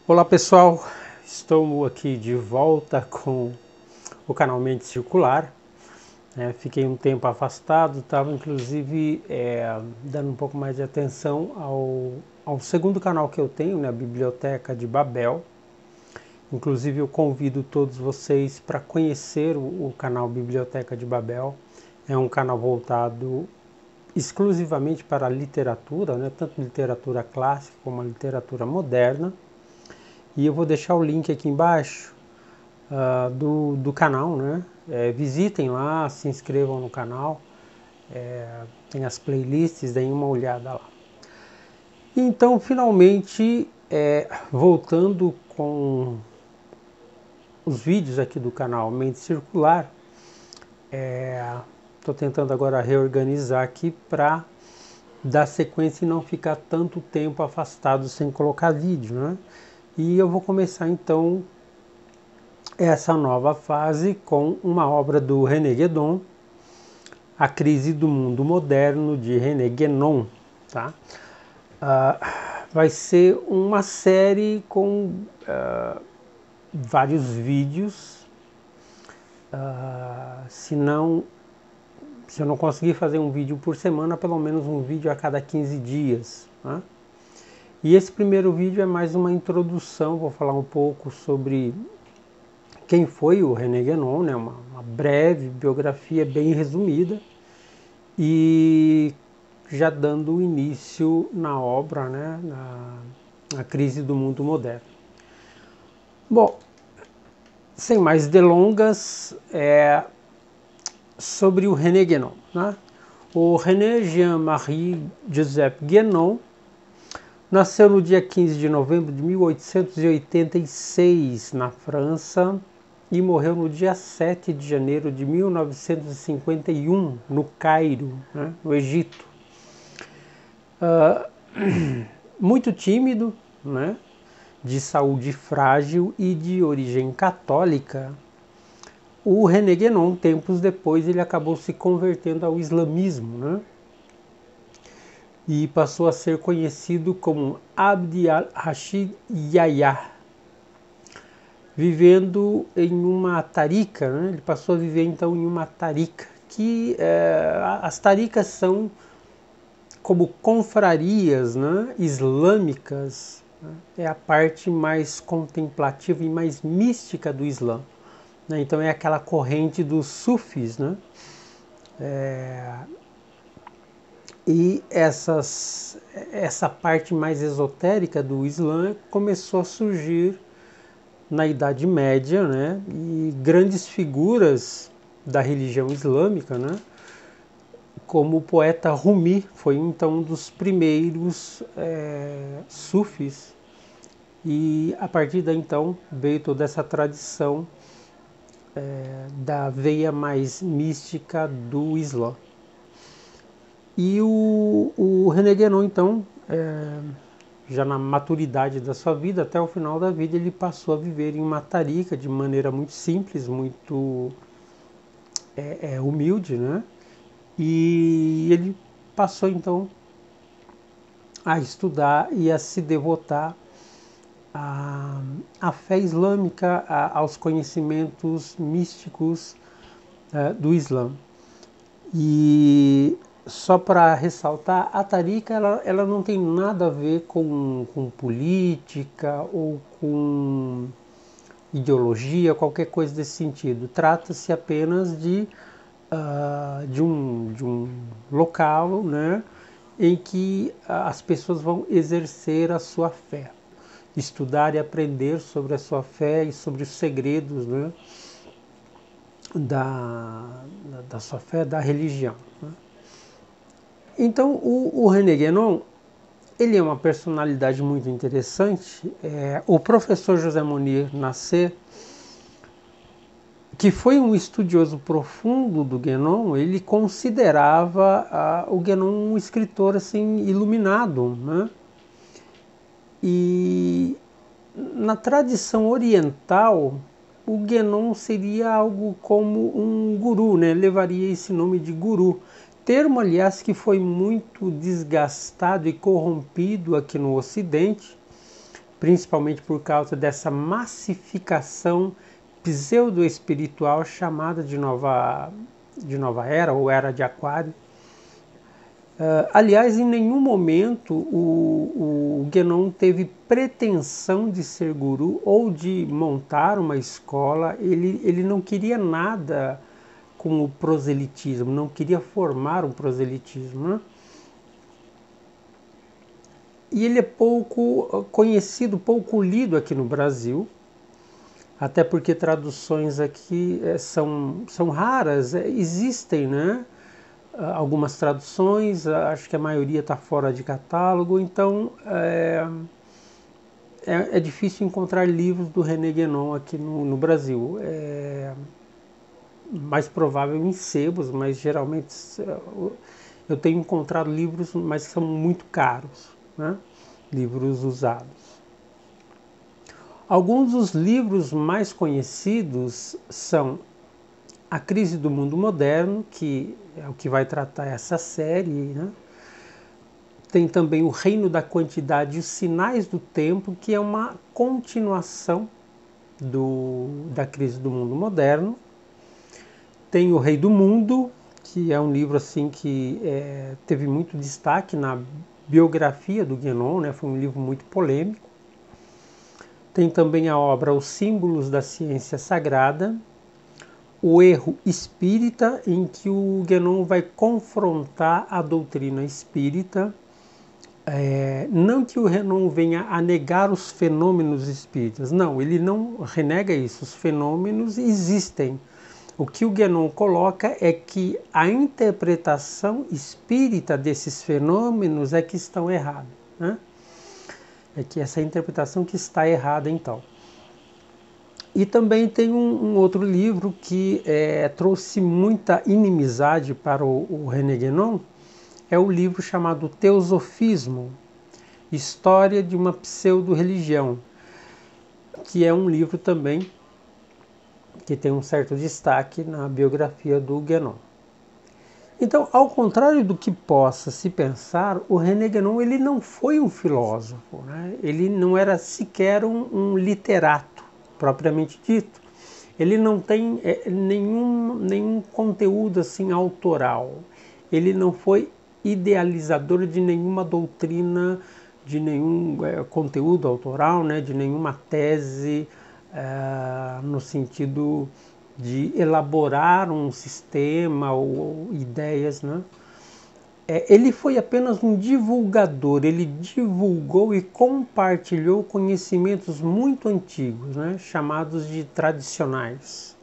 Olá pessoal, estou aqui de volta com o canal Mente Circular. Fiquei um tempo afastado, estava inclusive dando um pouco mais de atenção ao segundo canal que eu tenho, a Biblioteca de Babel. Inclusive eu convido todos vocês para conhecer o canal Biblioteca de Babel. É um canal voltado exclusivamente para a literatura, tanto literatura clássica como a literatura moderna. E eu vou deixar o link aqui embaixo do canal, visitem lá, se inscrevam no canal, tem as playlists, deem uma olhada lá. Então, finalmente, voltando com os vídeos aqui do canal Mente Circular, estou tentando agora reorganizar aqui para dar sequência e não ficar tanto tempo afastado sem colocar vídeo, E eu vou começar então essa nova fase com uma obra do René Guénon, A Crise do Mundo Moderno, de René Guénon. Vai ser uma série com vários vídeos. Se eu não conseguir fazer um vídeo por semana, pelo menos um vídeo a cada 15 dias. E esse primeiro vídeo é mais uma introdução, vou falar um pouco sobre quem foi o René Guénon, uma breve biografia bem resumida, e já dando início na obra, na crise do mundo moderno. Bom, sem mais delongas, sobre o René Guénon. O René Jean-Marie Joseph Guénon nasceu no dia 15 de novembro de 1886 na França e morreu no dia 7 de janeiro de 1951 no Cairo, no Egito. Muito tímido, de saúde frágil e de origem católica, o René Guénon, tempos depois, ele acabou se convertendo ao islamismo, e passou a ser conhecido como Abd al-Rashid Yahya, vivendo em uma tarica, ele passou a viver então em uma tarica, que as taricas são como confrarias islâmicas, é a parte mais contemplativa e mais mística do Islã. Então é aquela corrente dos sufis, E essa parte mais esotérica do Islã começou a surgir na Idade Média, e grandes figuras da religião islâmica, como o poeta Rumi, foi então um dos primeiros sufis, e a partir daí então veio toda essa tradição da veia mais mística do Islã. E o René Guénon, então, já na maturidade da sua vida, até o final da vida, ele passou a viver em uma tarica de maneira muito simples, muito humilde, E ele passou, então, a estudar e a se devotar à fé islâmica, aos conhecimentos místicos do Islã. E só para ressaltar, a tarica ela não tem nada a ver com política ou com ideologia, qualquer coisa desse sentido. Trata-se apenas de um local, em que as pessoas vão exercer a sua fé, estudar e aprender sobre a sua fé e sobre os segredos, da sua fé, da religião. Então, o René Guénon, ele é uma personalidade muito interessante. O professor José Monir Nasser, que foi um estudioso profundo do Guénon, ele considerava o Guénon um escritor assim, iluminado, E na tradição oriental, o Guénon seria algo como um guru, levaria esse nome de guru. Termo, aliás, que foi muito desgastado e corrompido aqui no Ocidente, principalmente por causa dessa massificação pseudo-espiritual chamada de nova era, ou era de Aquário. Aliás, em nenhum momento o Guénon teve pretensão de ser guru ou de montar uma escola. Ele não queria nada com o proselitismo, não queria formar um proselitismo, né? E ele é pouco conhecido, pouco lido aqui no Brasil, até porque traduções aqui são raras. Existem, né? Algumas traduções, acho que a maioria está fora de catálogo, então é difícil encontrar livros do René Guénon aqui no Brasil. É mais provável em sebos, mas geralmente eu tenho encontrado livros, mas que são muito caros, né? Livros usados. Alguns dos livros mais conhecidos são A Crise do Mundo Moderno, que é o que vai tratar essa série, né? Tem também O Reino da Quantidade e os Sinais do Tempo, que é uma continuação da Crise do Mundo Moderno. Tem O Rei do Mundo, que é um livro assim que teve muito destaque na biografia do Guénon, né? Foi um livro muito polêmico. Tem também a obra Os Símbolos da Ciência Sagrada, O Erro Espírita, em que o Guénon vai confrontar a doutrina espírita. Não que o Guénon venha a negar os fenômenos espíritas, não, ele não renega isso, os fenômenos existem. O que o Guénon coloca é que a interpretação espírita desses fenômenos é que estão erradas, né? É que essa interpretação que está errada, então. E também tem um outro livro que trouxe muita inimizade para o René Guénon, é o livro chamado Teosofismo, História de uma Pseudo-Religião, que é um livro também que tem um certo destaque na biografia do Guénon. Então, ao contrário do que possa se pensar, o René Guénon ele não foi um filósofo, né? Ele não era sequer um literato, propriamente dito. Ele não tem nenhum conteúdo assim autoral. Ele não foi idealizador de nenhuma doutrina, de nenhum conteúdo autoral, né? De nenhuma tese no sentido de elaborar um sistema ou ideias, né? Ele foi apenas um divulgador, ele divulgou e compartilhou conhecimentos muito antigos, né? Chamados de tradicionais.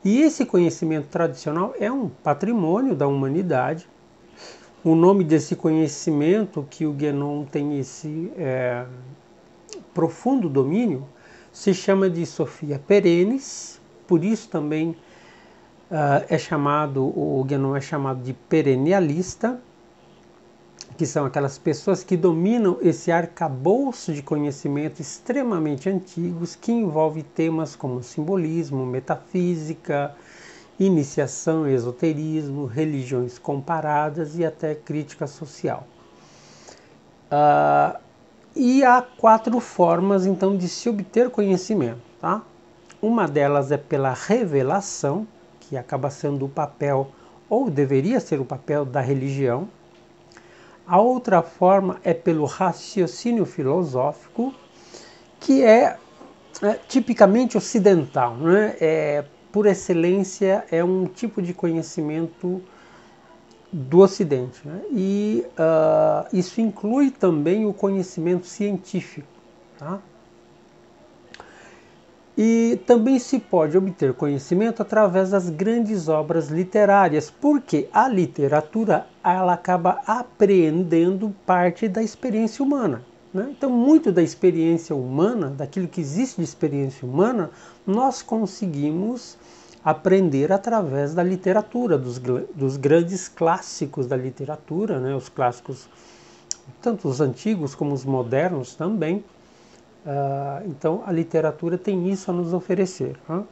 E esse conhecimento tradicional é um patrimônio da humanidade. O nome desse conhecimento, que o Guénon tem esse profundo domínio, se chama de Sophia Perennis. Por isso também o Guénon é chamado de perennialista, que são aquelas pessoas que dominam esse arcabouço de conhecimento extremamente antigos, que envolve temas como simbolismo, metafísica, iniciação, esoterismo, religiões comparadas e até crítica social. E há 4 formas, então, de se obter conhecimento, tá? Uma delas é pela revelação, que acaba sendo o papel, ou deveria ser o papel, da religião. A outra forma é pelo raciocínio filosófico, que é tipicamente ocidental, né? Por excelência, é um tipo de conhecimento do Ocidente, né? E isso inclui também o conhecimento científico, tá? E também se pode obter conhecimento através das grandes obras literárias, porque a literatura ela acaba apreendendo parte da experiência humana, né? Então, muito da experiência humana, daquilo que existe de experiência humana, nós conseguimos aprender através da literatura, dos grandes clássicos da literatura, né? Os clássicos, tanto os antigos como os modernos também. Então a literatura tem isso a nos oferecer, né?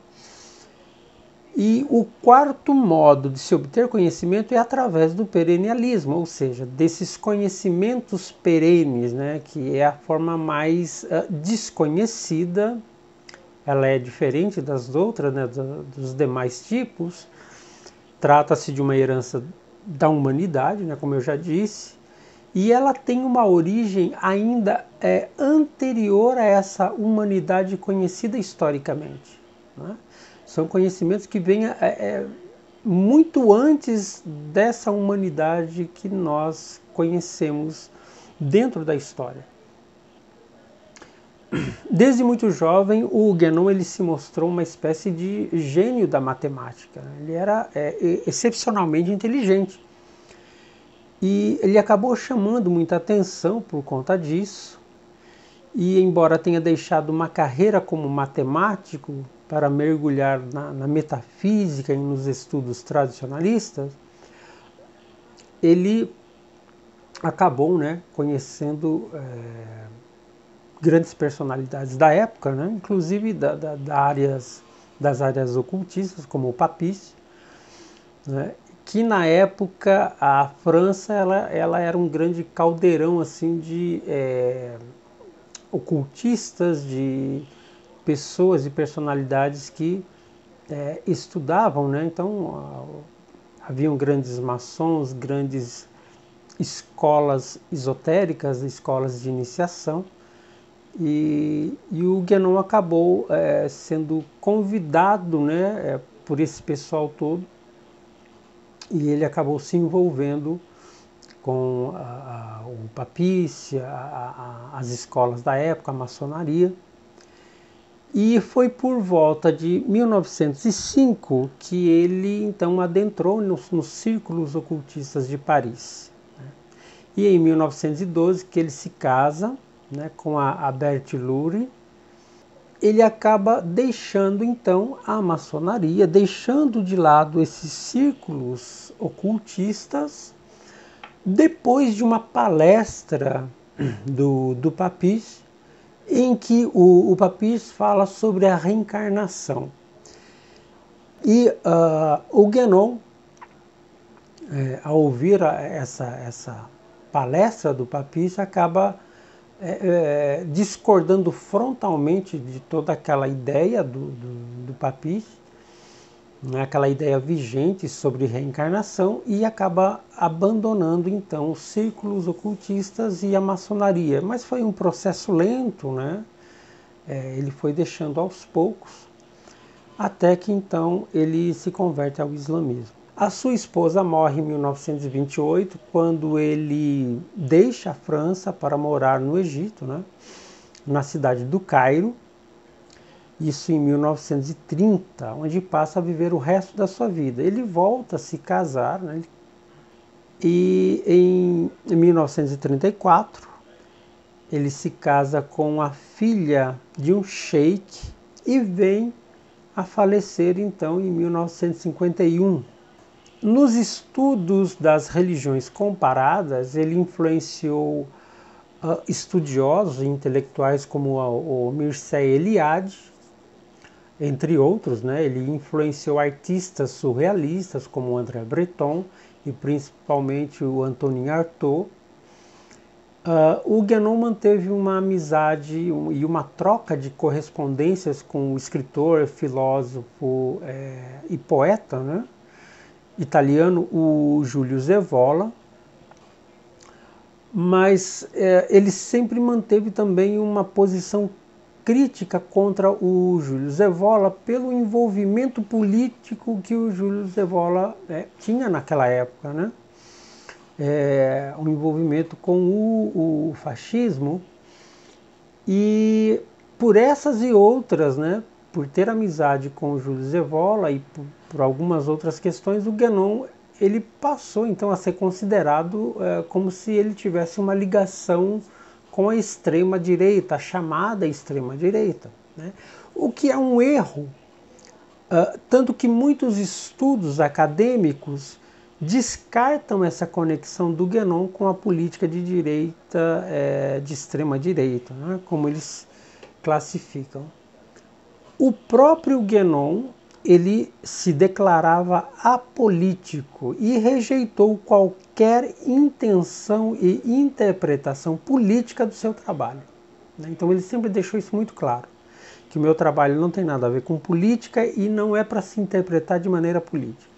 E o quarto modo de se obter conhecimento é através do perennialismo, ou seja, desses conhecimentos perenes, né, que é a forma mais desconhecida. Ela é diferente das outras, né, dos demais tipos. Trata-se de uma herança da humanidade, né, como eu já disse, e ela tem uma origem ainda anterior a essa humanidade conhecida historicamente, né? São conhecimentos que vêm muito antes dessa humanidade que nós conhecemos dentro da história. Desde muito jovem, o Guénon ele se mostrou uma espécie de gênio da matemática. Ele era excepcionalmente inteligente. E ele acabou chamando muita atenção por conta disso. E embora tenha deixado uma carreira como matemático para mergulhar na metafísica e nos estudos tradicionalistas, ele acabou, né, conhecendo grandes personalidades da época, né, inclusive das áreas ocultistas, como o Papiste, né, que na época a França ela era um grande caldeirão assim de ocultistas, de pessoas e personalidades que estudavam, né? Então haviam grandes maçons, grandes escolas esotéricas, escolas de iniciação, e o Guénon acabou sendo convidado, né, por esse pessoal todo, e ele acabou se envolvendo com o Papiste, as escolas da época, a maçonaria. E foi por volta de 1905 que ele então adentrou nos círculos ocultistas de Paris. E em 1912 que ele se casa, né, com a Berthe Lurie. Ele acaba deixando então a maçonaria, deixando de lado esses círculos ocultistas, depois de uma palestra do Papiste, em que o Papiste fala sobre a reencarnação. E o Guénon, ao ouvir essa palestra do Papiste, acaba discordando frontalmente de toda aquela ideia do Papiste, né, aquela ideia vigente sobre reencarnação, e acaba abandonando então os círculos ocultistas e a maçonaria. Mas foi um processo lento, né? Ele foi deixando aos poucos, até que então ele se converte ao islamismo. A sua esposa morre em 1928, quando ele deixa a França para morar no Egito, né, na cidade do Cairo, isso em 1930, onde passa a viver o resto da sua vida. Ele volta a se casar, né, e em 1934 ele se casa com a filha de um sheik e vem a falecer então em 1951. Nos estudos das religiões comparadas, ele influenciou estudiosos e intelectuais como o Mircea Eliade, entre outros, né? Ele influenciou artistas surrealistas como o André Breton e principalmente o Antonin Artaud. O Guénon manteve uma amizade e uma troca de correspondências com o escritor, filósofo e poeta, né, italiano, o Giulio Zevola, mas ele sempre manteve também uma posição crítica contra o Giulio Zevola pelo envolvimento político que o Giulio Zevola tinha naquela época, né? Um envolvimento com o fascismo, e por essas e outras, né, por ter amizade com o Giulio Zevola e por algumas outras questões, o Guénon ele passou então a ser considerado como se ele tivesse uma ligação com a extrema-direita, a chamada extrema-direita, né? O que é um erro, tanto que muitos estudos acadêmicos descartam essa conexão do Guénon com a política de direita, de extrema-direita, né, como eles classificam. O próprio Guénon, ele se declarava apolítico e rejeitou qualquer intenção e interpretação política do seu trabalho. Então ele sempre deixou isso muito claro, que o meu trabalho não tem nada a ver com política e não é para se interpretar de maneira política.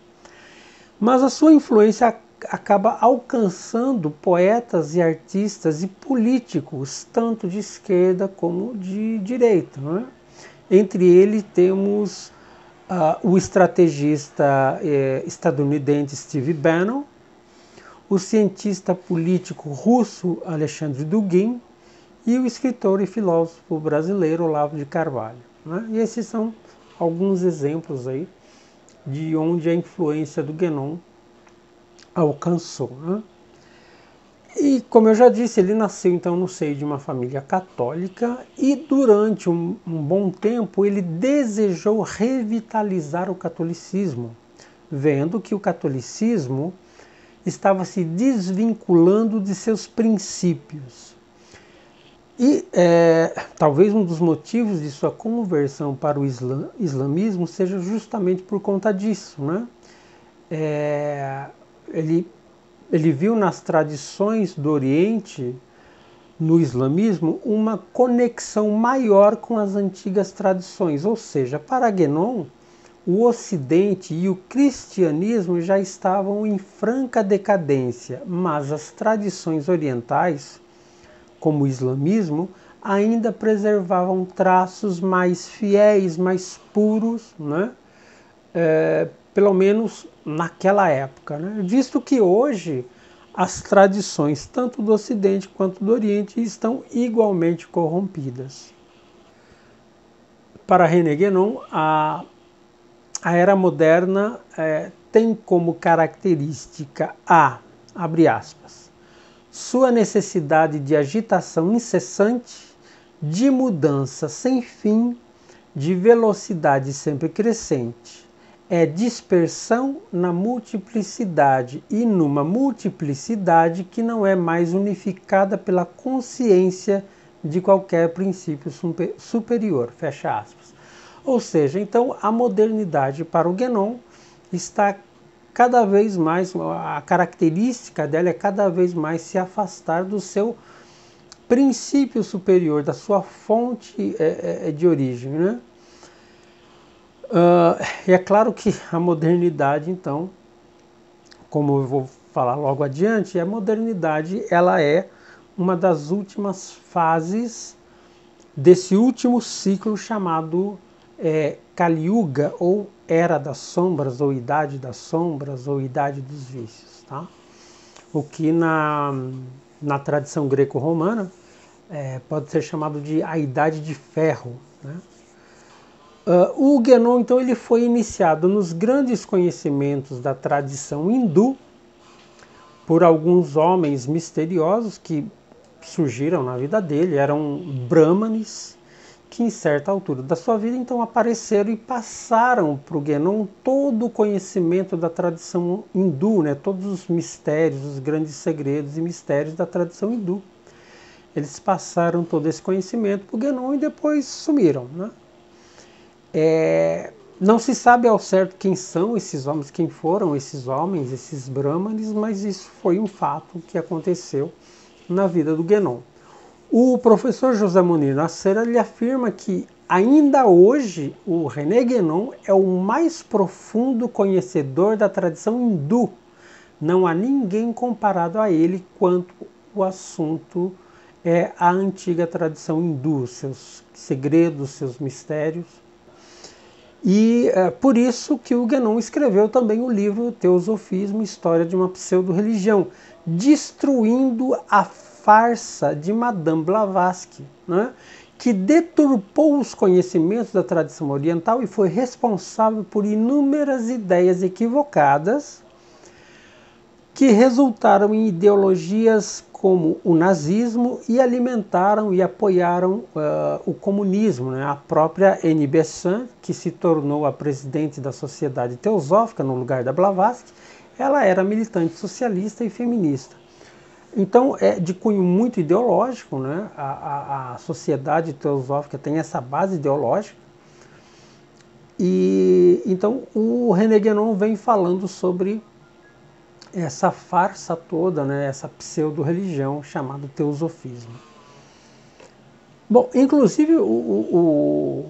Mas a sua influência acaba alcançando poetas e artistas e políticos, tanto de esquerda como de direita. Não é? Entre eles temos o estrategista estadunidense Steve Bannon, o cientista político russo Alexandre Dugin e o escritor e filósofo brasileiro Olavo de Carvalho. Né? E esses são alguns exemplos aí de onde a influência do Guénon alcançou. Né? E, como eu já disse, ele nasceu então no seio de uma família católica e durante um bom tempo ele desejou revitalizar o catolicismo, vendo que o catolicismo estava se desvinculando de seus princípios. E talvez um dos motivos de sua conversão para o islamismo seja justamente por conta disso. Né? Ele viu nas tradições do Oriente, no islamismo, uma conexão maior com as antigas tradições. Ou seja, para Guénon, o Ocidente e o cristianismo já estavam em franca decadência, mas as tradições orientais, como o islamismo, ainda preservavam traços mais fiéis, mais puros, né? Pelo menos naquela época. Né? Visto que hoje as tradições, tanto do Ocidente quanto do Oriente, estão igualmente corrompidas. Para René Guénon, a era moderna tem como característica abre aspas, sua necessidade de agitação incessante, de mudança sem fim, de velocidade sempre crescente. É dispersão na multiplicidade e numa multiplicidade que não é mais unificada pela consciência de qualquer princípio superior. Fecha aspas. Ou seja, então a modernidade para o Guénon está cada vez mais, a característica dela é cada vez mais se afastar do seu princípio superior, da sua fonte de origem. Né? E é claro que a modernidade, então, como eu vou falar logo adiante, a modernidade ela é uma das últimas fases desse último ciclo chamado Kali Yuga, ou Era das Sombras, ou Idade das Sombras, ou Idade dos Vícios. Tá? O que na tradição greco-romana pode ser chamado de a Idade de Ferro. Né? O Guénon, então, ele foi iniciado nos grandes conhecimentos da tradição hindu por alguns homens misteriosos que surgiram na vida dele, eram brahmanes, que em certa altura da sua vida então apareceram e passaram para o Guénon todo o conhecimento da tradição hindu, né? Todos os mistérios, os grandes segredos e mistérios da tradição hindu. Eles passaram todo esse conhecimento para o Guénon e depois sumiram. Né? Não se sabe ao certo quem são esses homens, quem foram esses homens, esses brahmanes, mas isso foi um fato que aconteceu na vida do Guénon. O professor José Munir Nasser ele afirma que ainda hoje o René Guénon é o mais profundo conhecedor da tradição hindu. Não há ninguém comparado a ele quanto o assunto é a antiga tradição hindu, seus segredos, seus mistérios. E por isso que o Guénon escreveu também o livro Teosofismo, História de uma Pseudo-Religião, destruindo a farsa de Madame Blavatsky, né? Que deturpou os conhecimentos da tradição oriental e foi responsável por inúmeras ideias equivocadas que resultaram em ideologias como o nazismo e alimentaram e apoiaram o comunismo. Né? A própria Annie Besant, que se tornou a presidente da Sociedade Teosófica no lugar da Blavatsky, ela era militante socialista e feminista. Então é de cunho muito ideológico, né? A Sociedade Teosófica tem essa base ideológica E então o René Guénon vem falando sobre essa farsa toda, né, essa pseudo-religião chamada teosofismo. Bom, inclusive o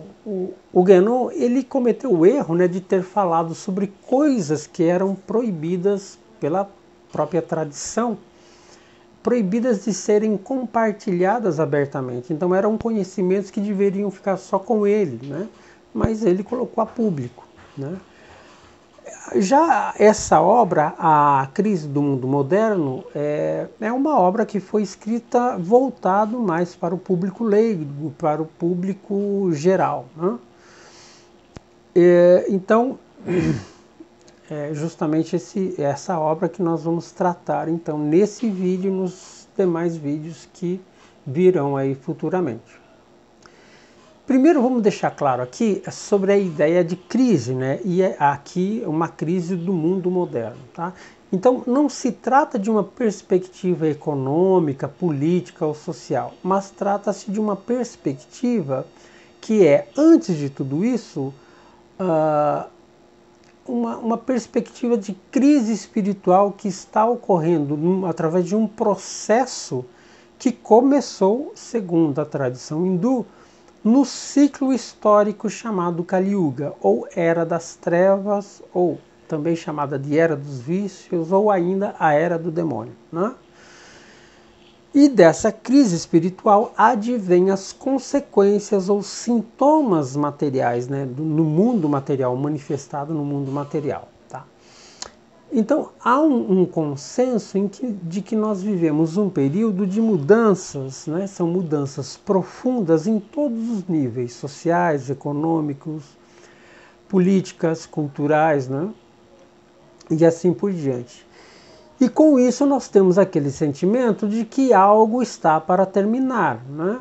Guénon, ele cometeu o erro, né, de ter falado sobre coisas que eram proibidas pela própria tradição, proibidas de serem compartilhadas abertamente. Então eram conhecimentos que deveriam ficar só com ele, né? Mas ele colocou a público, né? Já essa obra, A Crise do Mundo Moderno, é uma obra que foi escrita voltado mais para o público leigo, para o público geral, né? Então, é justamente essa obra que nós vamos tratar então nesse vídeo e nos demais vídeos que virão aí futuramente. Primeiro vamos deixar claro aqui sobre a ideia de crise, né? E é aqui uma crise do mundo moderno, tá? Então não se trata de uma perspectiva econômica, política ou social, mas trata-se de uma perspectiva que é, antes de tudo isso, uma perspectiva de crise espiritual que está ocorrendo através de um processo que começou, segundo a tradição hindu, no ciclo histórico chamado Kali Yuga, ou Era das Trevas, ou também chamada de Era dos Vícios, ou ainda a Era do Demônio, né? E dessa crise espiritual advêm as consequências ou sintomas materiais, né, no mundo material, manifestado no mundo material. Tá? Então há um consenso de que nós vivemos um período de mudanças, né, são mudanças profundas em todos os níveis, sociais, econômicos, políticas, culturais, né, e assim por diante. E com isso nós temos aquele sentimento de que algo está para terminar, né?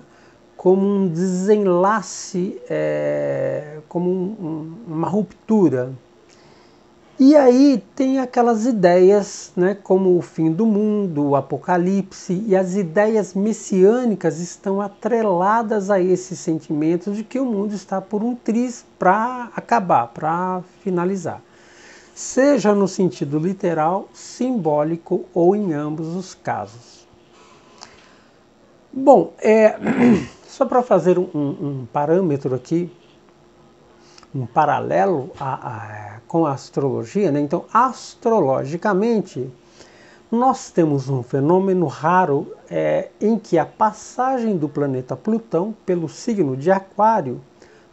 Como um desenlace, como uma ruptura. E aí tem aquelas ideias, né, como o fim do mundo, o apocalipse, e as ideias messiânicas estão atreladas a esse sentimento de que o mundo está por um triz para acabar, para finalizar. Seja no sentido literal, simbólico ou em ambos os casos. Bom, só para fazer um parâmetro aqui, um paralelo com a astrologia, né? Então, astrologicamente, nós temos um fenômeno raro em que a passagem do planeta Plutão pelo signo de Aquário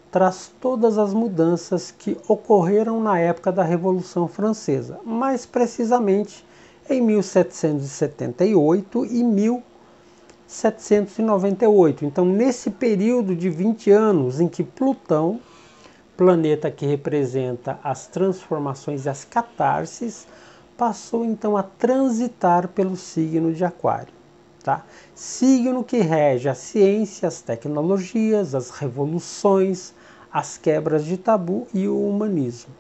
traz todas as mudanças que ocorreram na época da Revolução Francesa, mais precisamente em 1778 e 1798. Então, nesse período de 20 anos em que Plutão, planeta que representa as transformações e as catarses, passou então a transitar pelo signo de Aquário. Tá? Signo que rege a ciência, as tecnologias, as revoluções, as quebras de tabu e o humanismo.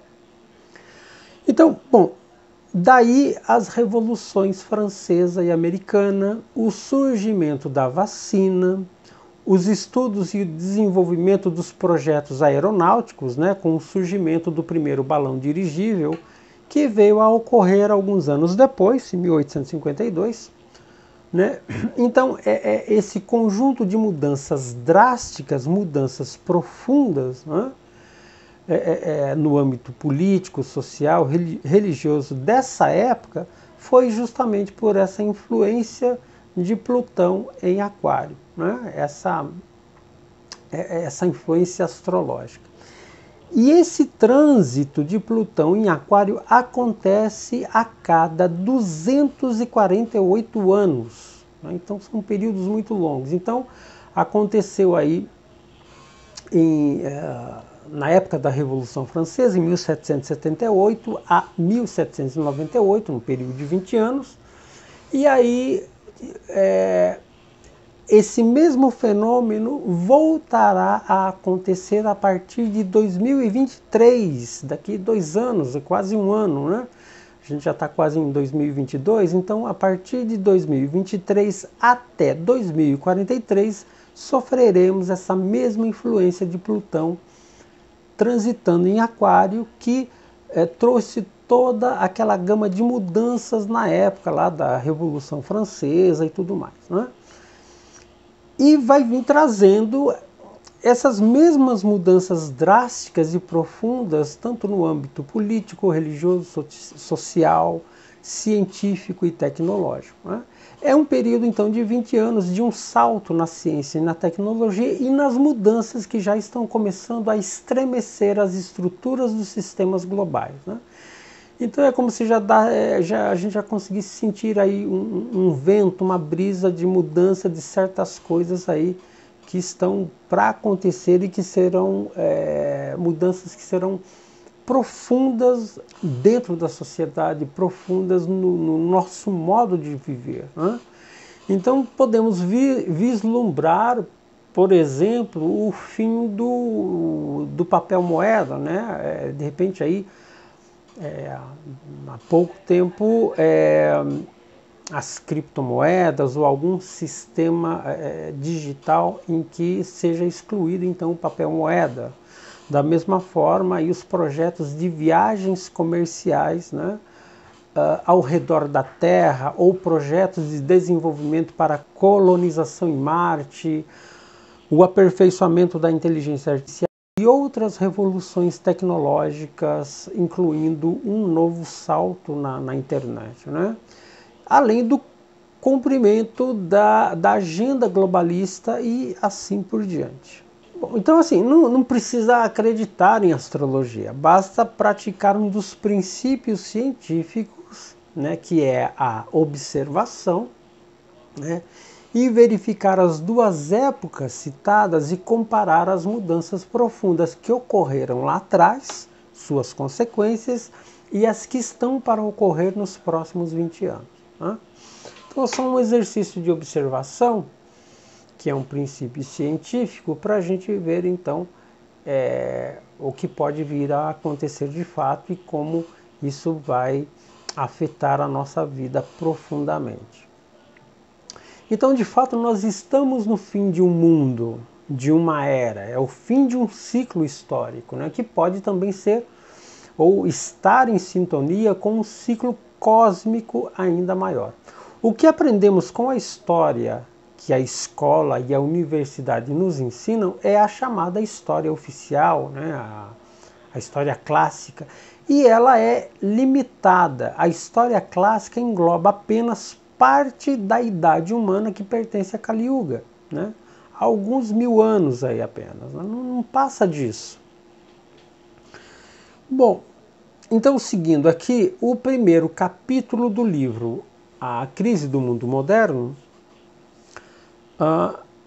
Então, bom, daí as revoluções francesa e americana, o surgimento da vacina, os estudos e o desenvolvimento dos projetos aeronáuticos, né, com o surgimento do primeiro balão dirigível, que veio a ocorrer alguns anos depois, em 1852, né? Então, esse conjunto de mudanças drásticas, mudanças profundas, né? No âmbito político, social, religioso dessa época, foi justamente por essa influência de Plutão em Aquário, né? Essa influência astrológica. E esse trânsito de Plutão em Aquário acontece a cada 248 anos. Né? Então são períodos muito longos. Então aconteceu aí na época da Revolução Francesa, em 1778 a 1798, um período de 20 anos. E aí esse mesmo fenômeno voltará a acontecer a partir de 2023, daqui 2 anos, quase um ano, né? A gente já está quase em 2022, então a partir de 2023 até 2043 sofreremos essa mesma influência de Plutão transitando em Aquário, que trouxe toda aquela gama de mudanças na época lá da Revolução Francesa e tudo mais, né? E vai vir trazendo essas mesmas mudanças drásticas e profundas, tanto no âmbito político, religioso, social, científico e tecnológico, né? É um período, então, de 20 anos de um salto na ciência e na tecnologia e nas mudanças que já estão começando a estremecer as estruturas dos sistemas globais, né? Então é como se a gente já conseguisse sentir aí um vento, uma brisa de mudança de certas coisas aí que estão para acontecer e que serão mudanças que serão profundas dentro da sociedade, profundas no nosso modo de viver, né? Então podemos vislumbrar, por exemplo, o fim do papel moeda, né? De repente aí, há pouco tempo, as criptomoedas ou algum sistema digital em que seja excluído então o papel moeda. Da mesma forma, aí os projetos de viagens comerciais, né, ao redor da Terra, ou projetos de desenvolvimento para colonização em Marte, o aperfeiçoamento da inteligência artificial e outras revoluções tecnológicas, incluindo um novo salto na internet, né? Além do cumprimento da agenda globalista e assim por diante. Bom, então, assim, não precisa acreditar em astrologia, basta praticar um dos princípios científicos, né, que é a observação, né, e verificar as duas épocas citadas e comparar as mudanças profundas que ocorreram lá atrás, suas consequências, e as que estão para ocorrer nos próximos 20 anos. Né? Então, é só um exercício de observação, que é um princípio científico, para a gente ver, então, o que pode vir a acontecer de fato e como isso vai afetar a nossa vida profundamente. Então, de fato, nós estamos no fim de um mundo, de uma era, é o fim de um ciclo histórico, né, que pode também ser ou estar em sintonia com um ciclo cósmico ainda maior. O que aprendemos com a história que a escola e a universidade nos ensinam é a chamada história oficial, né, a história clássica, e ela é limitada. A história clássica engloba apenas parte da idade humana que pertence a Kali Yuga, né? Alguns 1000 anos aí apenas, não passa disso. Bom, então seguindo aqui, o primeiro capítulo do livro A Crise do Mundo Moderno,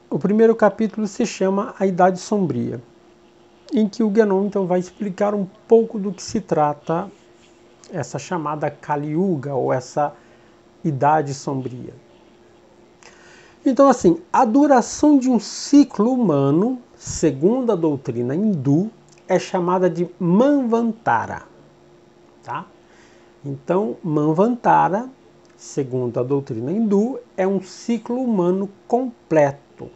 o primeiro capítulo se chama A Idade Sombria, em que o Guénon então vai explicar um pouco do que se trata essa chamada Kali Yuga, ou essa Idade Sombria. Então, assim, a duração de um ciclo humano, segundo a doutrina hindu, é chamada de Manvantara. Tá? Então, Manvantara, segundo a doutrina hindu, é um ciclo humano completo.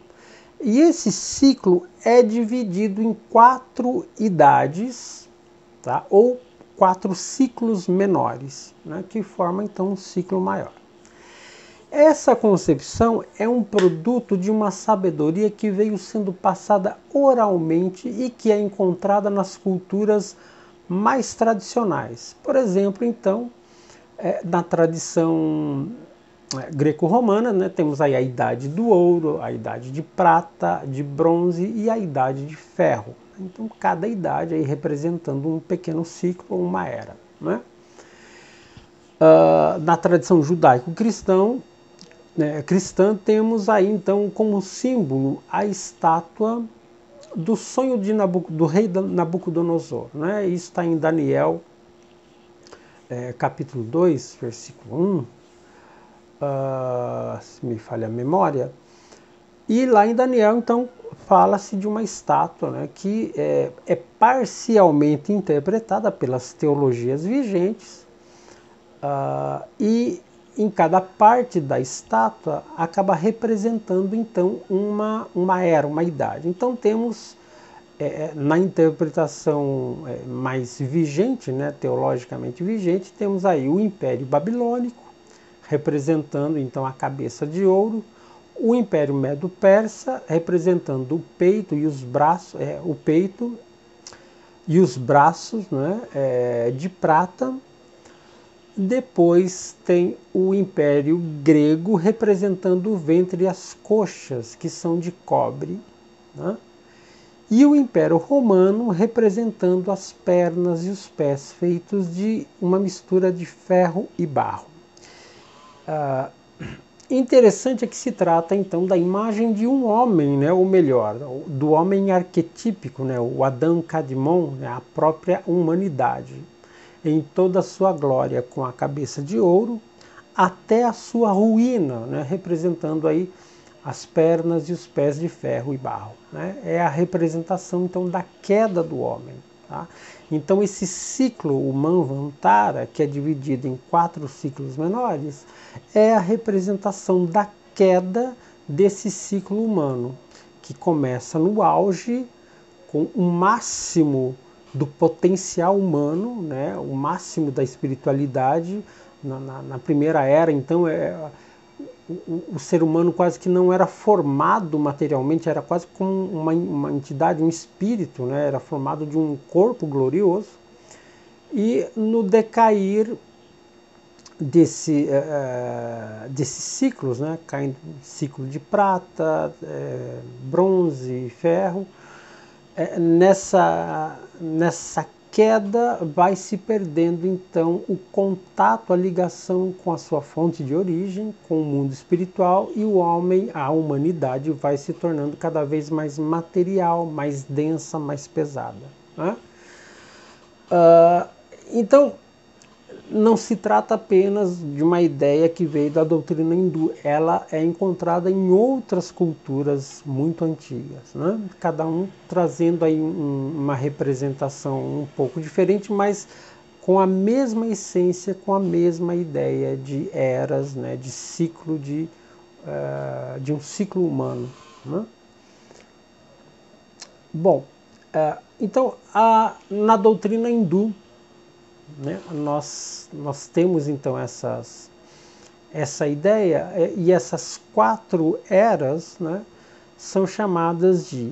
E esse ciclo é dividido em 4 idades, tá? Ou 4 ciclos menores, né? Que formam então um ciclo maior. Essa concepção é um produto de uma sabedoria que veio sendo passada oralmente e que é encontrada nas culturas mais tradicionais. Por exemplo, então, na tradição greco-romana, né, temos aí a Idade do Ouro, a Idade de Prata, de Bronze e a Idade de Ferro. Então, cada idade aí representando um pequeno ciclo ou uma era. Né? Na tradição judaico-cristã, temos aí então como símbolo a estátua do sonho do rei Nabucodonosor. Né? Isso está em Daniel, capítulo 2, versículo 1, se me falha a memória. E lá em Daniel, então, fala-se de uma estátua, né, que é parcialmente interpretada pelas teologias vigentes, e em cada parte da estátua acaba representando então uma era, uma idade. Então temos na interpretação mais vigente, né, teologicamente vigente, temos aí o Império Babilônico, representando então a cabeça de ouro, o Império Medo-Persa, representando o peito e os braços, o peito e os braços, né, de prata. Depois tem o Império Grego, representando o ventre e as coxas, que são de cobre, né? E o Império Romano, representando as pernas e os pés, feitos de uma mistura de ferro e barro. Interessante é que se trata então da imagem de um homem, né, ou melhor, do homem arquetípico, né, o Adão Kadmon, né, a própria humanidade, em toda a sua glória, com a cabeça de ouro, até a sua ruína, né, representando aí as pernas e os pés de ferro e barro, né? É a representação então da queda do homem. Tá? Então esse ciclo, o Manvantara, que é dividido em 4 ciclos menores, é a representação da queda desse ciclo humano, que começa no auge, com o máximo do potencial humano, né? O máximo da espiritualidade, na primeira era, então o ser humano quase que não era formado materialmente, era quase como uma entidade, um espírito, né? Era formado de um corpo glorioso. E no decair desses ciclos, né? Caindo ciclo de prata, bronze, ferro, nessa queda vai se perdendo então o contato, a ligação com a sua fonte de origem, com o mundo espiritual, e o homem, a humanidade, vai se tornando cada vez mais material, mais densa, mais pesada. Né? Então, não se trata apenas de uma ideia que veio da doutrina hindu, ela é encontrada em outras culturas muito antigas, né? Cada um trazendo aí uma representação um pouco diferente, mas com a mesma essência, com a mesma ideia de eras, né? De ciclo, de um ciclo humano. Né? Bom, então na doutrina hindu, né, nós temos então essa ideia, e essas 4 eras, né, são chamadas de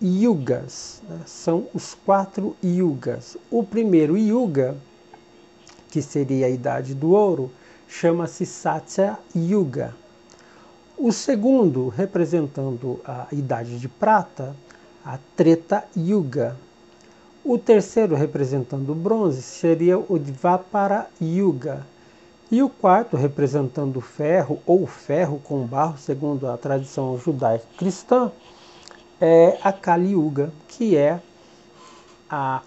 yugas, né, são os 4 yugas. O primeiro yuga, que seria a idade do ouro, chama-se Satya Yuga. O segundo, representando a idade de prata, a Treta Yuga. O terceiro, representando o bronze, seria o Dvapara Yuga. E o quarto, representando o ferro, ou ferro com barro, segundo a tradição judaica cristã, é a Kali Yuga, que é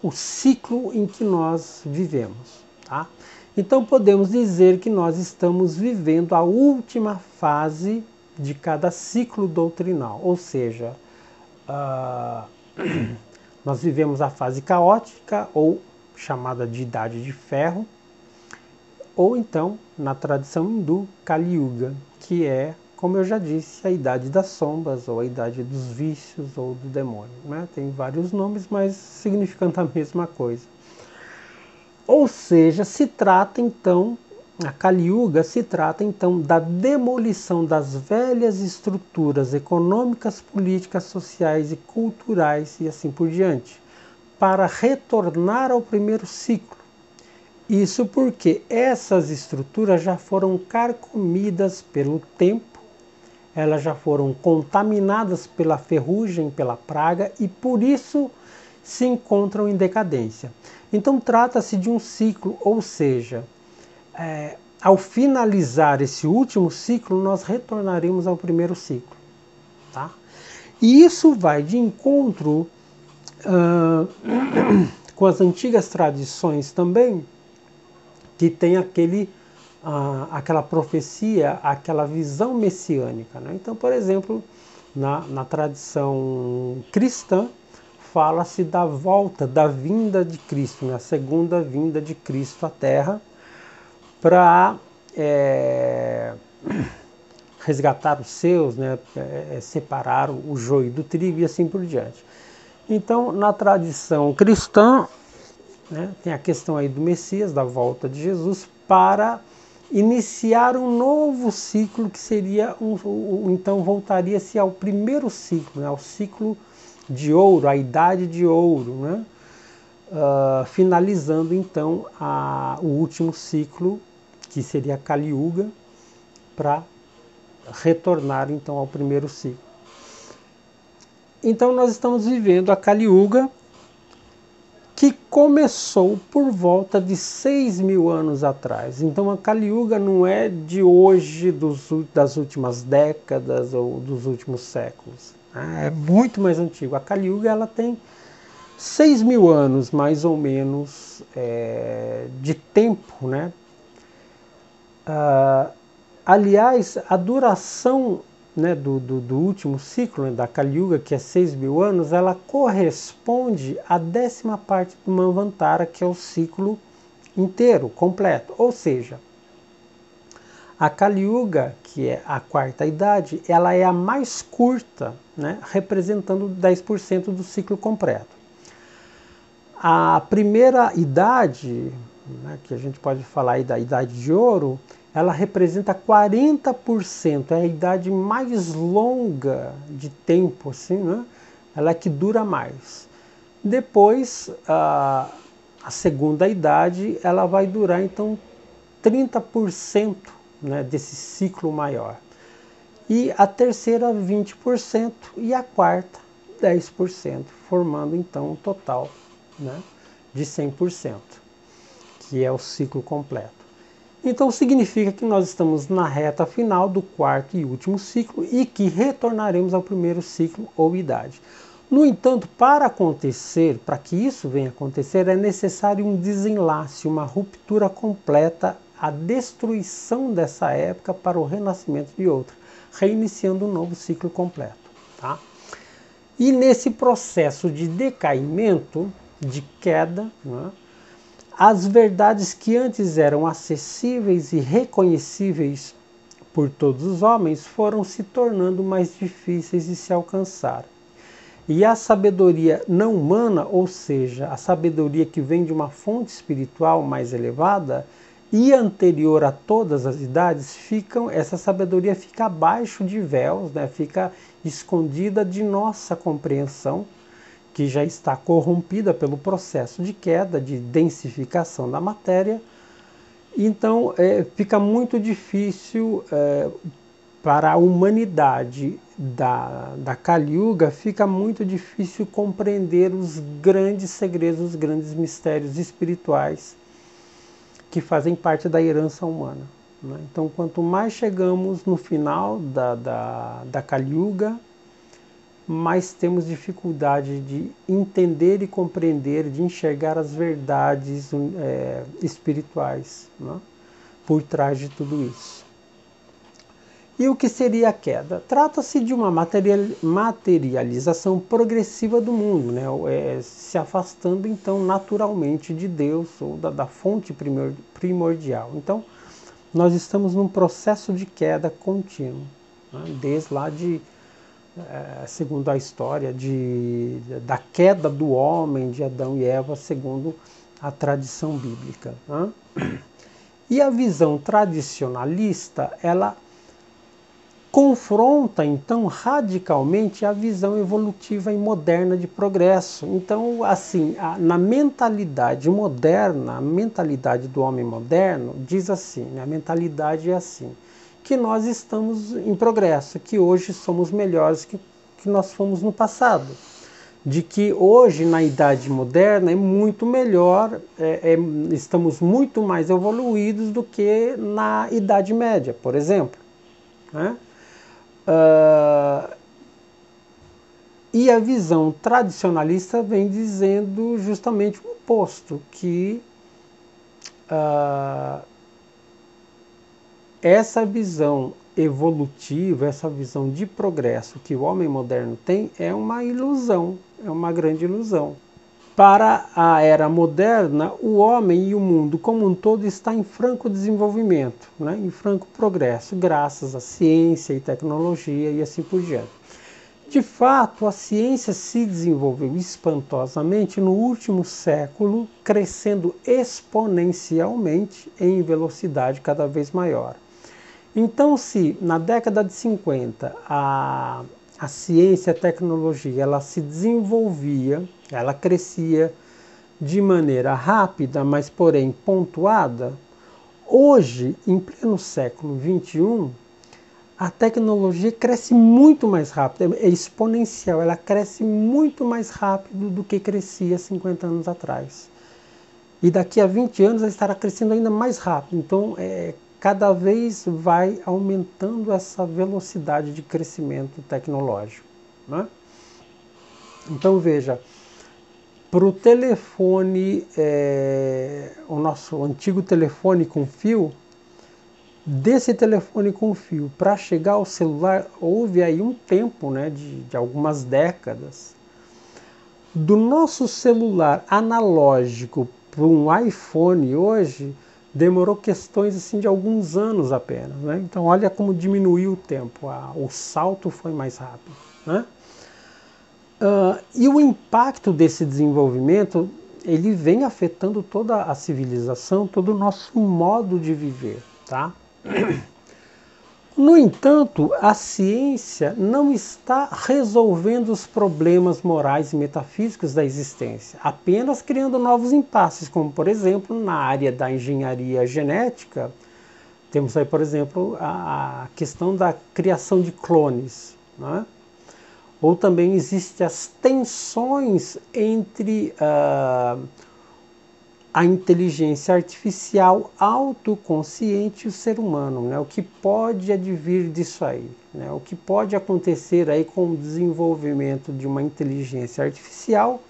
o ciclo em que nós vivemos. Tá? Então podemos dizer que nós estamos vivendo a última fase de cada ciclo doutrinal, ou seja, nós vivemos a fase caótica, ou chamada de Idade de Ferro, ou então, na tradição hindu, Kali Yuga, que é, como eu já disse, a Idade das Sombras, ou a Idade dos Vícios, ou do Demônio. Né? Tem vários nomes, mas significando a mesma coisa. Ou seja, se trata então, a Kali Yuga se trata então da demolição das velhas estruturas econômicas, políticas, sociais e culturais e assim por diante, para retornar ao primeiro ciclo. Isso porque essas estruturas já foram carcomidas pelo tempo, elas já foram contaminadas pela ferrugem, pela praga, e por isso se encontram em decadência. Então trata-se de um ciclo, ou seja, ao finalizar esse último ciclo, nós retornaremos ao primeiro ciclo. Tá? E isso vai de encontro com as antigas tradições também, que tem aquela profecia, aquela visão messiânica. Né? Então, por exemplo, na tradição cristã, fala-se da volta, da vinda de Cristo, né? A segunda vinda de Cristo à Terra, para resgatar os seus, né? Separar o joio do trigo e assim por diante. Então, na tradição cristã, né, tem a questão aí do Messias, da volta de Jesus, para iniciar um novo ciclo que seria, então voltaria-se ao primeiro ciclo, né, ao ciclo de ouro, a idade de ouro, né, finalizando então o último ciclo, que seria a Kali Yuga, para retornar então ao primeiro ciclo. Então nós estamos vivendo a Kali Yuga, que começou por volta de 6.000 anos atrás. Então a Kali Yuga não é de hoje, das últimas décadas ou dos últimos séculos. É muito mais antigo. A Kali Yuga ela tem 6.000 anos, mais ou menos, de tempo, né? Aliás, a duração, né, do último ciclo, né, da Kali Yuga, que é 6.000 anos, ela corresponde à 10ª parte do Manvantara, que é o ciclo inteiro, completo. Ou seja, a Kali Yuga, que é a 4ª idade, ela é a mais curta, né, representando 10% do ciclo completo. A primeira idade, né, que a gente pode falar aí da idade de ouro, ela representa 40%, é a idade mais longa de tempo, assim, né? Ela é que dura mais. Depois, a segunda idade, ela vai durar, então, 30%, né, desse ciclo maior. E a terceira, 20%, e a quarta, 10%, formando, então, um total, né, de 100%, que é o ciclo completo. Então significa que nós estamos na reta final do 4º e último ciclo e que retornaremos ao primeiro ciclo ou idade. No entanto, para que isso venha a acontecer, é necessário um desenlace, uma ruptura completa, a destruição dessa época para o renascimento de outra, reiniciando um novo ciclo completo. Tá? E nesse processo de decaimento, de queda, né, as verdades que antes eram acessíveis e reconhecíveis por todos os homens foram se tornando mais difíceis de se alcançar. E a sabedoria não humana, ou seja, a sabedoria que vem de uma fonte espiritual mais elevada e anterior a todas as idades, essa sabedoria fica abaixo de véus, né? Fica escondida de nossa compreensão, que já está corrompida pelo processo de queda, de densificação da matéria. Então fica muito difícil para a humanidade da Kali Yuga, fica muito difícil compreender os grandes segredos, os grandes mistérios espirituais que fazem parte da herança humana, né? Então quanto mais chegamos no final da Kali Yuga, mais temos dificuldade de entender e compreender, de enxergar as verdades espirituais, né, por trás de tudo isso. E o que seria a queda? Trata-se de uma materialização progressiva do mundo, né, se afastando então naturalmente de Deus ou da fonte primordial. Então, nós estamos num processo de queda contínuo, né, desde lá segundo a história da queda do homem, de Adão e Eva, segundo a tradição bíblica, né? E a visão tradicionalista, ela confronta, então, radicalmente a visão evolutiva e moderna de progresso. Então, assim, na mentalidade moderna, a mentalidade do homem moderno diz assim, né? A mentalidade é assim, que nós estamos em progresso, que hoje somos melhores que nós fomos no passado, de que hoje na idade moderna é muito melhor, estamos muito mais evoluídos do que na Idade Média, por exemplo, né? E a visão tradicionalista vem dizendo justamente o oposto, que essa visão evolutiva, essa visão de progresso que o homem moderno tem é uma ilusão, é uma grande ilusão. Para a era moderna, o homem e o mundo como um todo está em franco desenvolvimento, né? Em franco progresso, graças à ciência e tecnologia e assim por diante. De fato, a ciência se desenvolveu espantosamente no último século, crescendo exponencialmente em velocidade cada vez maior. Então, se na década de 50 a ciência e a tecnologia ela se desenvolvia, ela crescia de maneira rápida, mas porém pontuada, hoje, em pleno século XXI, a tecnologia cresce muito mais rápido, é exponencial, ela cresce muito mais rápido do que crescia 50 anos atrás. E daqui a 20 anos ela estará crescendo ainda mais rápido. Então, cada vez vai aumentando essa velocidade de crescimento tecnológico, né? Então, veja, para o telefone, o nosso antigo telefone com fio, desse telefone com fio para chegar ao celular, houve aí um tempo, né, de algumas décadas. Do nosso celular analógico para um iPhone hoje, demorou questões assim, de alguns anos apenas, né? Então olha como diminuiu o tempo, o salto foi mais rápido, né? E o impacto desse desenvolvimento, ele vem afetando toda a civilização, todo o nosso modo de viver, tá? No entanto, a ciência não está resolvendo os problemas morais e metafísicos da existência, apenas criando novos impasses, como por exemplo na área da engenharia genética, temos aí por exemplo a questão da criação de clones, né? Ou também existem as tensões entre a inteligência artificial autoconsciente e o ser humano, né? O que pode advir disso aí, né? O que pode acontecer aí com o desenvolvimento de uma inteligência artificial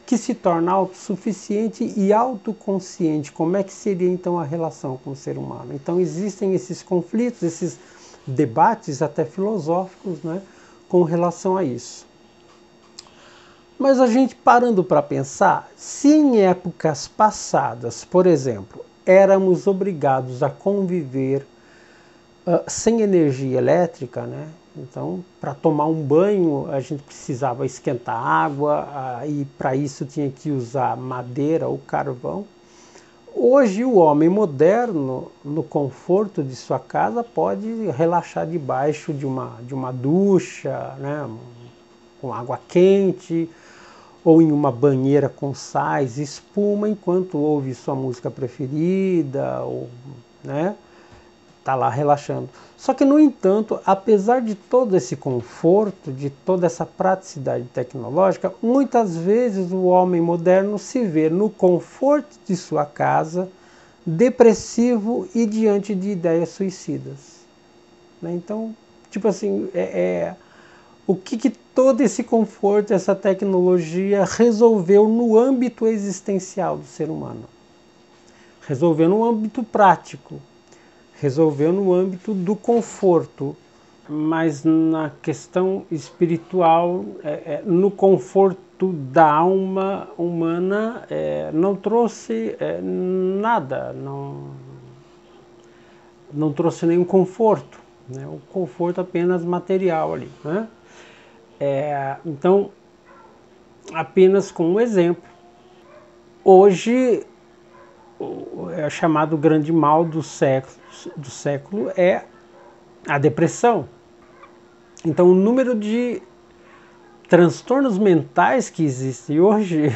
que se torna autossuficiente e autoconsciente. Como é que seria então a relação com o ser humano? Então existem esses conflitos, esses debates até filosóficos, né, com relação a isso. Mas a gente parando para pensar, se em épocas passadas, por exemplo, éramos obrigados a conviver sem energia elétrica, né? Então, para tomar um banho, a gente precisava esquentar água e para isso tinha que usar madeira ou carvão. Hoje, o homem moderno, no conforto de sua casa, pode relaxar debaixo de uma ducha, né, com água quente, ou em uma banheira com sais e espuma, enquanto ouve sua música preferida, ou, né, tá lá relaxando. Só que, no entanto, apesar de todo esse conforto, de toda essa praticidade tecnológica, muitas vezes o homem moderno se vê no conforto de sua casa, depressivo e diante de ideias suicidas, né? Então, tipo assim, o que todo esse conforto, essa tecnologia resolveu no âmbito existencial do ser humano? Resolveu no âmbito prático, resolveu no âmbito do conforto, mas na questão espiritual, no conforto da alma humana, não trouxe nada, não trouxe nenhum conforto, né? O conforto apenas material ali, né? Então, apenas com um exemplo, hoje é chamado grande mal do século é a depressão. Então, o número de transtornos mentais que existem hoje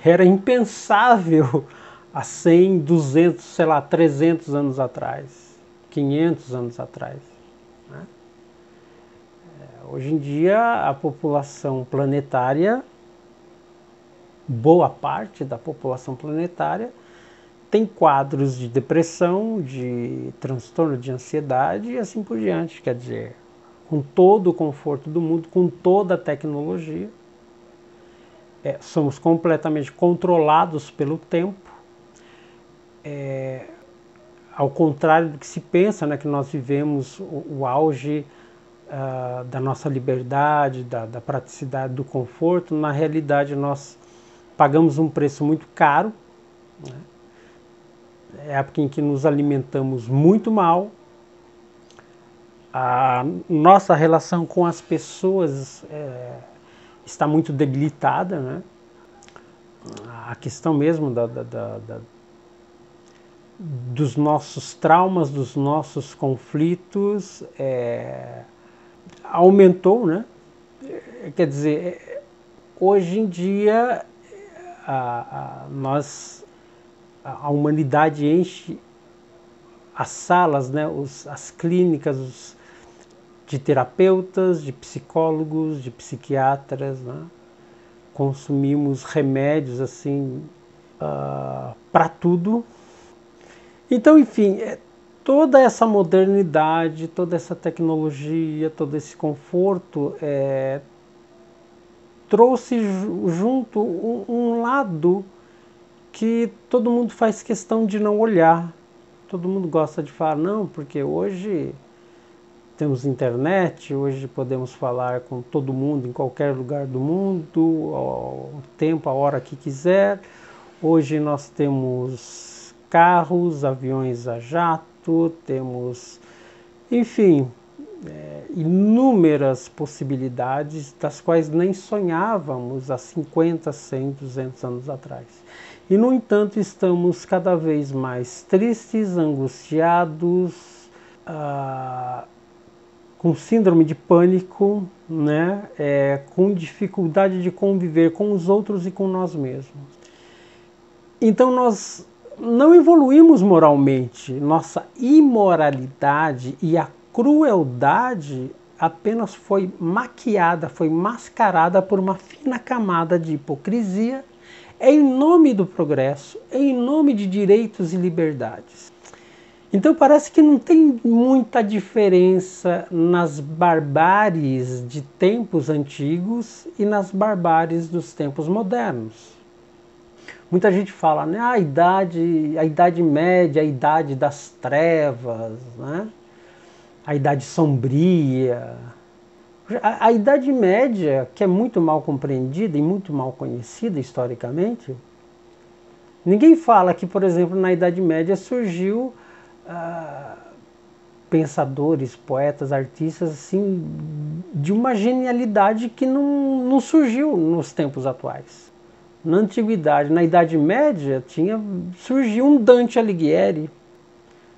era impensável há 100, 200, sei lá, 300 anos atrás, 500 anos atrás, né? Hoje em dia, a população planetária, boa parte da população planetária, tem quadros de depressão, de transtorno de ansiedade e assim por diante. Quer dizer, com todo o conforto do mundo, com toda a tecnologia, somos completamente controlados pelo tempo, ao contrário do que se pensa, né, que nós vivemos o auge da nossa liberdade, da praticidade, do conforto. Na realidade, nós pagamos um preço muito caro, né? É a época em que nos alimentamos muito mal, A nossa relação com as pessoas está muito debilitada, né? A questão mesmo dos nossos traumas, dos nossos conflitos aumentou, né? Quer dizer, hoje em dia a humanidade enche as salas, né? As clínicas de terapeutas, de psicólogos, de psiquiatras, né? Consumimos remédios assim para tudo. Então, enfim, toda essa modernidade, toda essa tecnologia, todo esse conforto trouxe junto um lado que todo mundo faz questão de não olhar. Todo mundo gosta de falar, não, porque hoje temos internet, hoje podemos falar com todo mundo em qualquer lugar do mundo, ao tempo, a hora que quiser. Hoje nós temos carros, aviões a jato, temos, enfim, inúmeras possibilidades das quais nem sonhávamos há 50, 100, 200 anos atrás. E, no entanto, estamos cada vez mais tristes, angustiados, com síndrome de pânico, né? Com dificuldade de conviver com os outros e com nós mesmos. Então nós não evoluímos moralmente, nossa imoralidade e a crueldade apenas foi maquiada, foi mascarada por uma fina camada de hipocrisia em nome do progresso, em nome de direitos e liberdades. Então parece que não tem muita diferença nas barbáries de tempos antigos e nas barbáries dos tempos modernos. Muita gente fala, né, a idade média, a idade das trevas, né, a idade sombria. A Idade Média, que é muito mal compreendida e muito mal conhecida historicamente, ninguém fala que, por exemplo, na Idade Média surgiu pensadores, poetas, artistas, assim, de uma genialidade que não surgiu nos tempos atuais. Na Antiguidade, na Idade Média, surgiu um Dante Alighieri,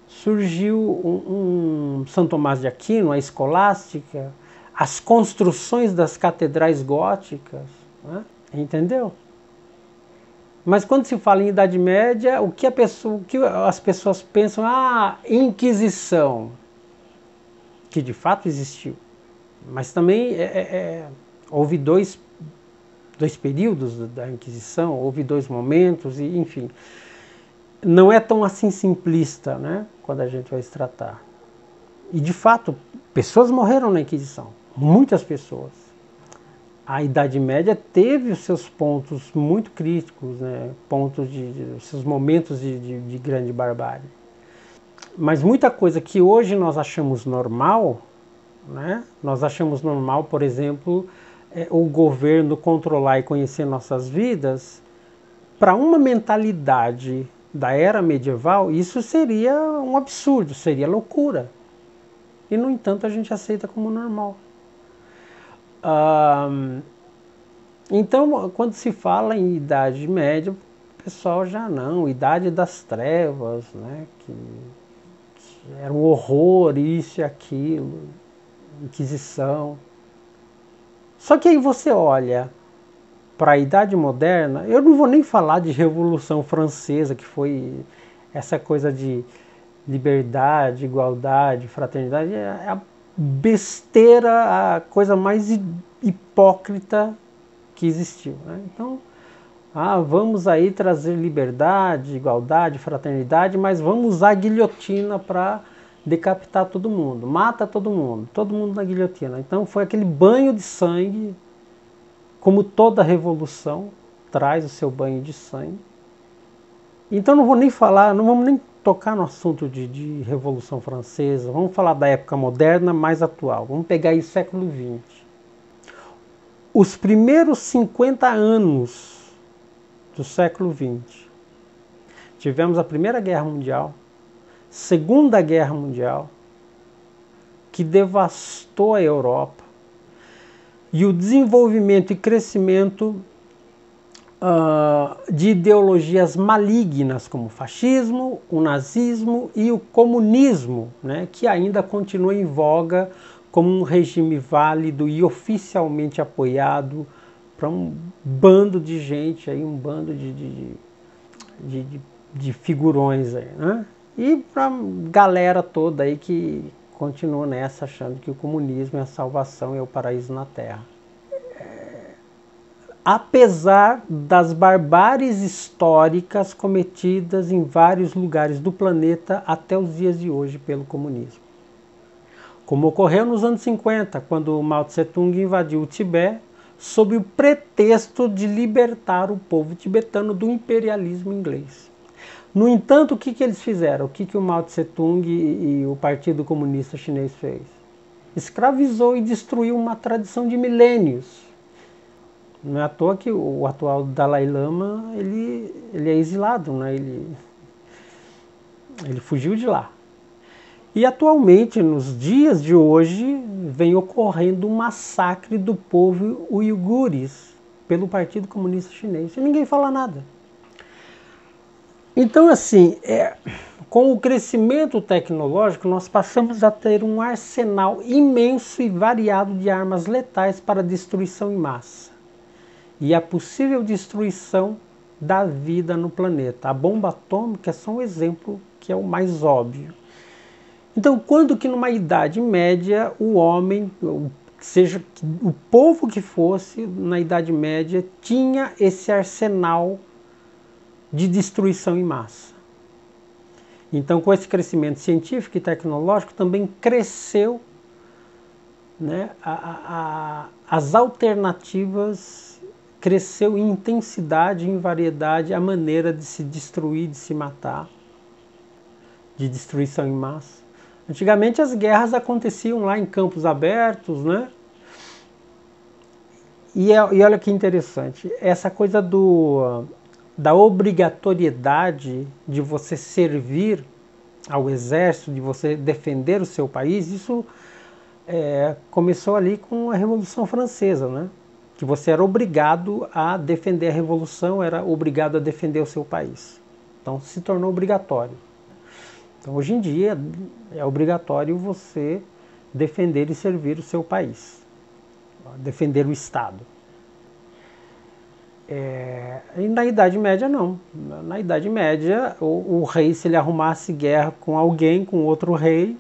surgiu um São Tomás de Aquino, a escolástica, as construções das catedrais góticas, né? Entendeu? Mas quando se fala em Idade Média, o que as pessoas pensam? Inquisição, que de fato existiu. Mas também houve dois períodos da Inquisição, houve dois momentos, e enfim. Não é tão assim simplista, né, quando a gente vai se tratar. E de fato, pessoas morreram na Inquisição. Muitas pessoas. A Idade Média teve os seus pontos muito críticos, né? Seus momentos de grande barbárie. Mas muita coisa que hoje nós achamos normal, né? Nós achamos normal, por exemplo, o governo controlar e conhecer nossas vidas, para uma mentalidade da era medieval, isso seria um absurdo, seria loucura. E, no entanto, a gente aceita como normal. Então, quando se fala em Idade Média, o pessoal já não, Idade das Trevas, né, que era um horror, isso e aquilo, Inquisição. Só que aí você olha para a Idade Moderna, eu não vou nem falar de Revolução Francesa, que foi essa coisa de liberdade, igualdade, fraternidade, é a besteira, a coisa mais hipócrita que existiu, né? Então, vamos aí trazer liberdade, igualdade, fraternidade, mas vamos usar a guilhotina para decapitar todo mundo, mata todo mundo na guilhotina. Então foi aquele banho de sangue, como toda revolução traz o seu banho de sangue. Então não vou nem falar, não vamos nem tocar no assunto de Revolução Francesa, vamos falar da época moderna mais atual, vamos pegar aí o século XX. Os primeiros 50 anos do século XX, tivemos a Primeira Guerra Mundial, Segunda Guerra Mundial, que devastou a Europa, e o desenvolvimento e crescimento de ideologias malignas como o fascismo, o nazismo e o comunismo, né, que ainda continua em voga como um regime válido e oficialmente apoiado para um bando de gente, aí, um bando de figurões aí, né? E para a galera toda aí que continua nessa achando que o comunismo é a salvação e é o paraíso na Terra. Apesar das barbáries históricas cometidas em vários lugares do planeta até os dias de hoje pelo comunismo. Como ocorreu nos anos 50, quando Mao Tse-tung invadiu o Tibete sob o pretexto de libertar o povo tibetano do imperialismo inglês. No entanto, o que eles fizeram? O que o Mao Tse-tung e o Partido Comunista Chinês fez? Escravizou e destruiu uma tradição de milênios. Não é à toa que o atual Dalai Lama ele é exilado, né? Ele fugiu de lá. E atualmente, nos dias de hoje, vem ocorrendo um massacre do povo uigures pelo Partido Comunista Chinês. E ninguém fala nada. Então, assim, com o crescimento tecnológico, nós passamos a ter um arsenal imenso e variado de armas letais para destruição em massa. E a possível destruição da vida no planeta. A bomba atômica é só um exemplo que é o mais óbvio. Então, quando que numa Idade Média o homem, seja o povo que fosse na Idade Média, tinha esse arsenal de destruição em massa? Então, com esse crescimento científico e tecnológico, também cresceu, né, as alternativas. Cresceu em intensidade, em variedade, a maneira de se destruir, de se matar, de destruição em massa. Antigamente as guerras aconteciam lá em campos abertos, né? E olha que interessante, essa coisa da obrigatoriedade de você servir ao exército, de você defender o seu país, isso começou ali com a Revolução Francesa, né? Que você era obrigado a defender a revolução, era obrigado a defender o seu país. Então se tornou obrigatório. Então hoje em dia é obrigatório você defender e servir o seu país, defender o Estado. E na Idade Média não. Na Idade Média o rei, se ele arrumasse guerra com alguém, com outro rei,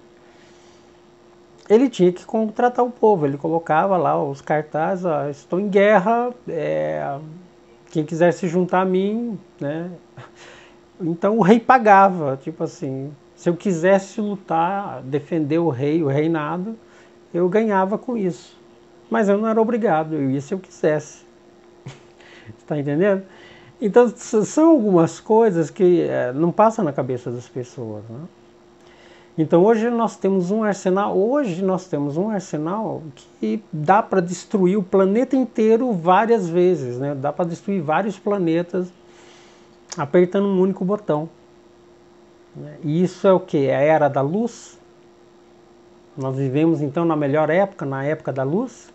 ele tinha que contratar o povo, ele colocava lá os cartazes, estou em guerra, quem quiser se juntar a mim, né? Então o rei pagava, tipo assim, se eu quisesse lutar, defender o rei, o reinado, eu ganhava com isso. Mas eu não era obrigado, eu ia se eu quisesse. Está entendendo? Então são algumas coisas que não passam na cabeça das pessoas, né? Então hoje nós temos um arsenal, que dá para destruir o planeta inteiro várias vezes, né? Dá para destruir vários planetas apertando um único botão. E isso é o que? É a era da luz? Nós vivemos então na melhor época, na época da luz?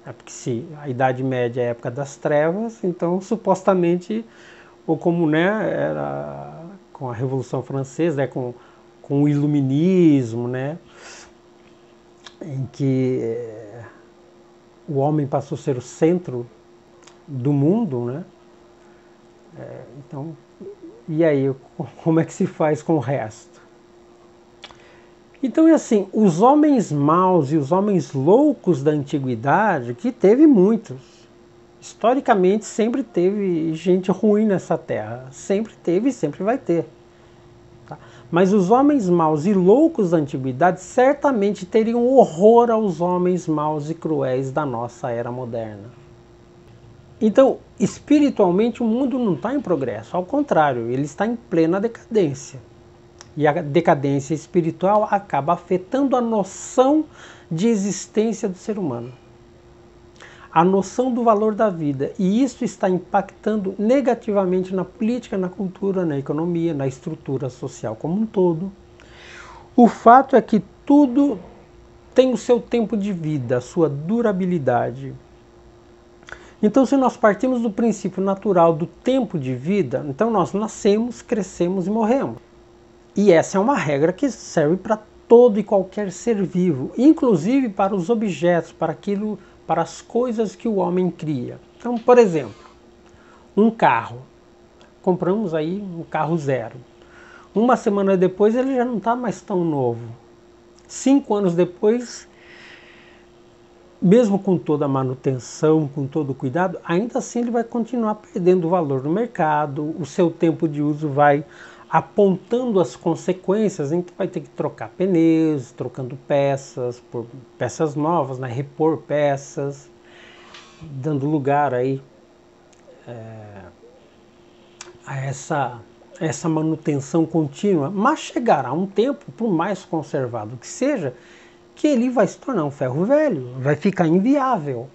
Porque se a Idade Média é a época das trevas, então supostamente, ou como, né, era com a Revolução Francesa, com o iluminismo, né, em que o homem passou a ser o centro do mundo, né? Então, e aí, como é que se faz com o resto? Então é assim, os homens maus e os homens loucos da antiguidade, que teve muitos, historicamente sempre teve gente ruim nessa terra, sempre teve e sempre vai ter. Tá? Mas os homens maus e loucos da antiguidade certamente teriam horror aos homens maus e cruéis da nossa era moderna. Então, espiritualmente, o mundo não está em progresso, ao contrário, ele está em plena decadência. E a decadência espiritual acaba afetando a noção de existência do ser humano, a noção do valor da vida. E isso está impactando negativamente na política, na cultura, na economia, na estrutura social como um todo. O fato é que tudo tem o seu tempo de vida, a sua durabilidade. Então, se nós partimos do princípio natural do tempo de vida, então nós nascemos, crescemos e morremos. E essa é uma regra que serve para todo e qualquer ser vivo, inclusive para os objetos, para as coisas que o homem cria. Então, por exemplo, um carro. Compramos aí um carro zero. Uma semana depois ele já não está mais tão novo. 5 anos depois, mesmo com toda a manutenção, com todo o cuidado, ainda assim ele vai continuar perdendo valor no mercado, o seu tempo de uso vai apontando as consequências em que vai ter que trocar pneus, trocando peças por peças novas, né? Repor peças, dando lugar aí a essa manutenção contínua. Mas chegará um tempo, por mais conservado que seja, que ele vai se tornar um ferro velho, vai ficar inviável,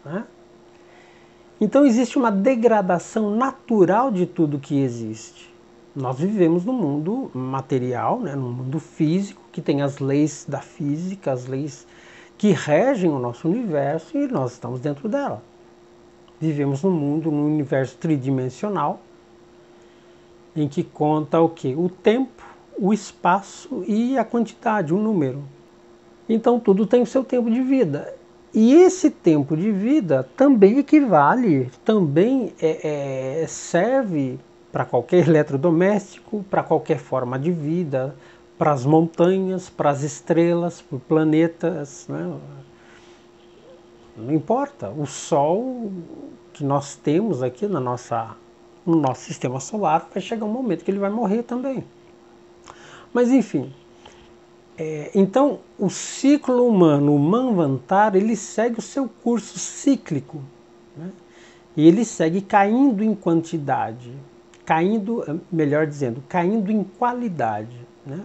né? Então existe uma degradação natural de tudo que existe. Nós vivemos num mundo material, né, num mundo físico, que tem as leis da física, as leis que regem o nosso universo, e nós estamos dentro dela. Vivemos num universo tridimensional, em que conta o quê? O tempo, o espaço e a quantidade, o número. Então tudo tem o seu tempo de vida. E esse tempo de vida também equivale, também serve para qualquer eletrodoméstico, para qualquer forma de vida, para as montanhas, para as estrelas, para planetas, né? Não importa. O Sol que nós temos aqui no nosso sistema solar, vai chegar um momento que ele vai morrer também. Mas enfim, então o ciclo humano, o Manvantara, ele segue o seu curso cíclico, né? E ele segue caindo em quantidade, melhor dizendo, caindo em qualidade, né?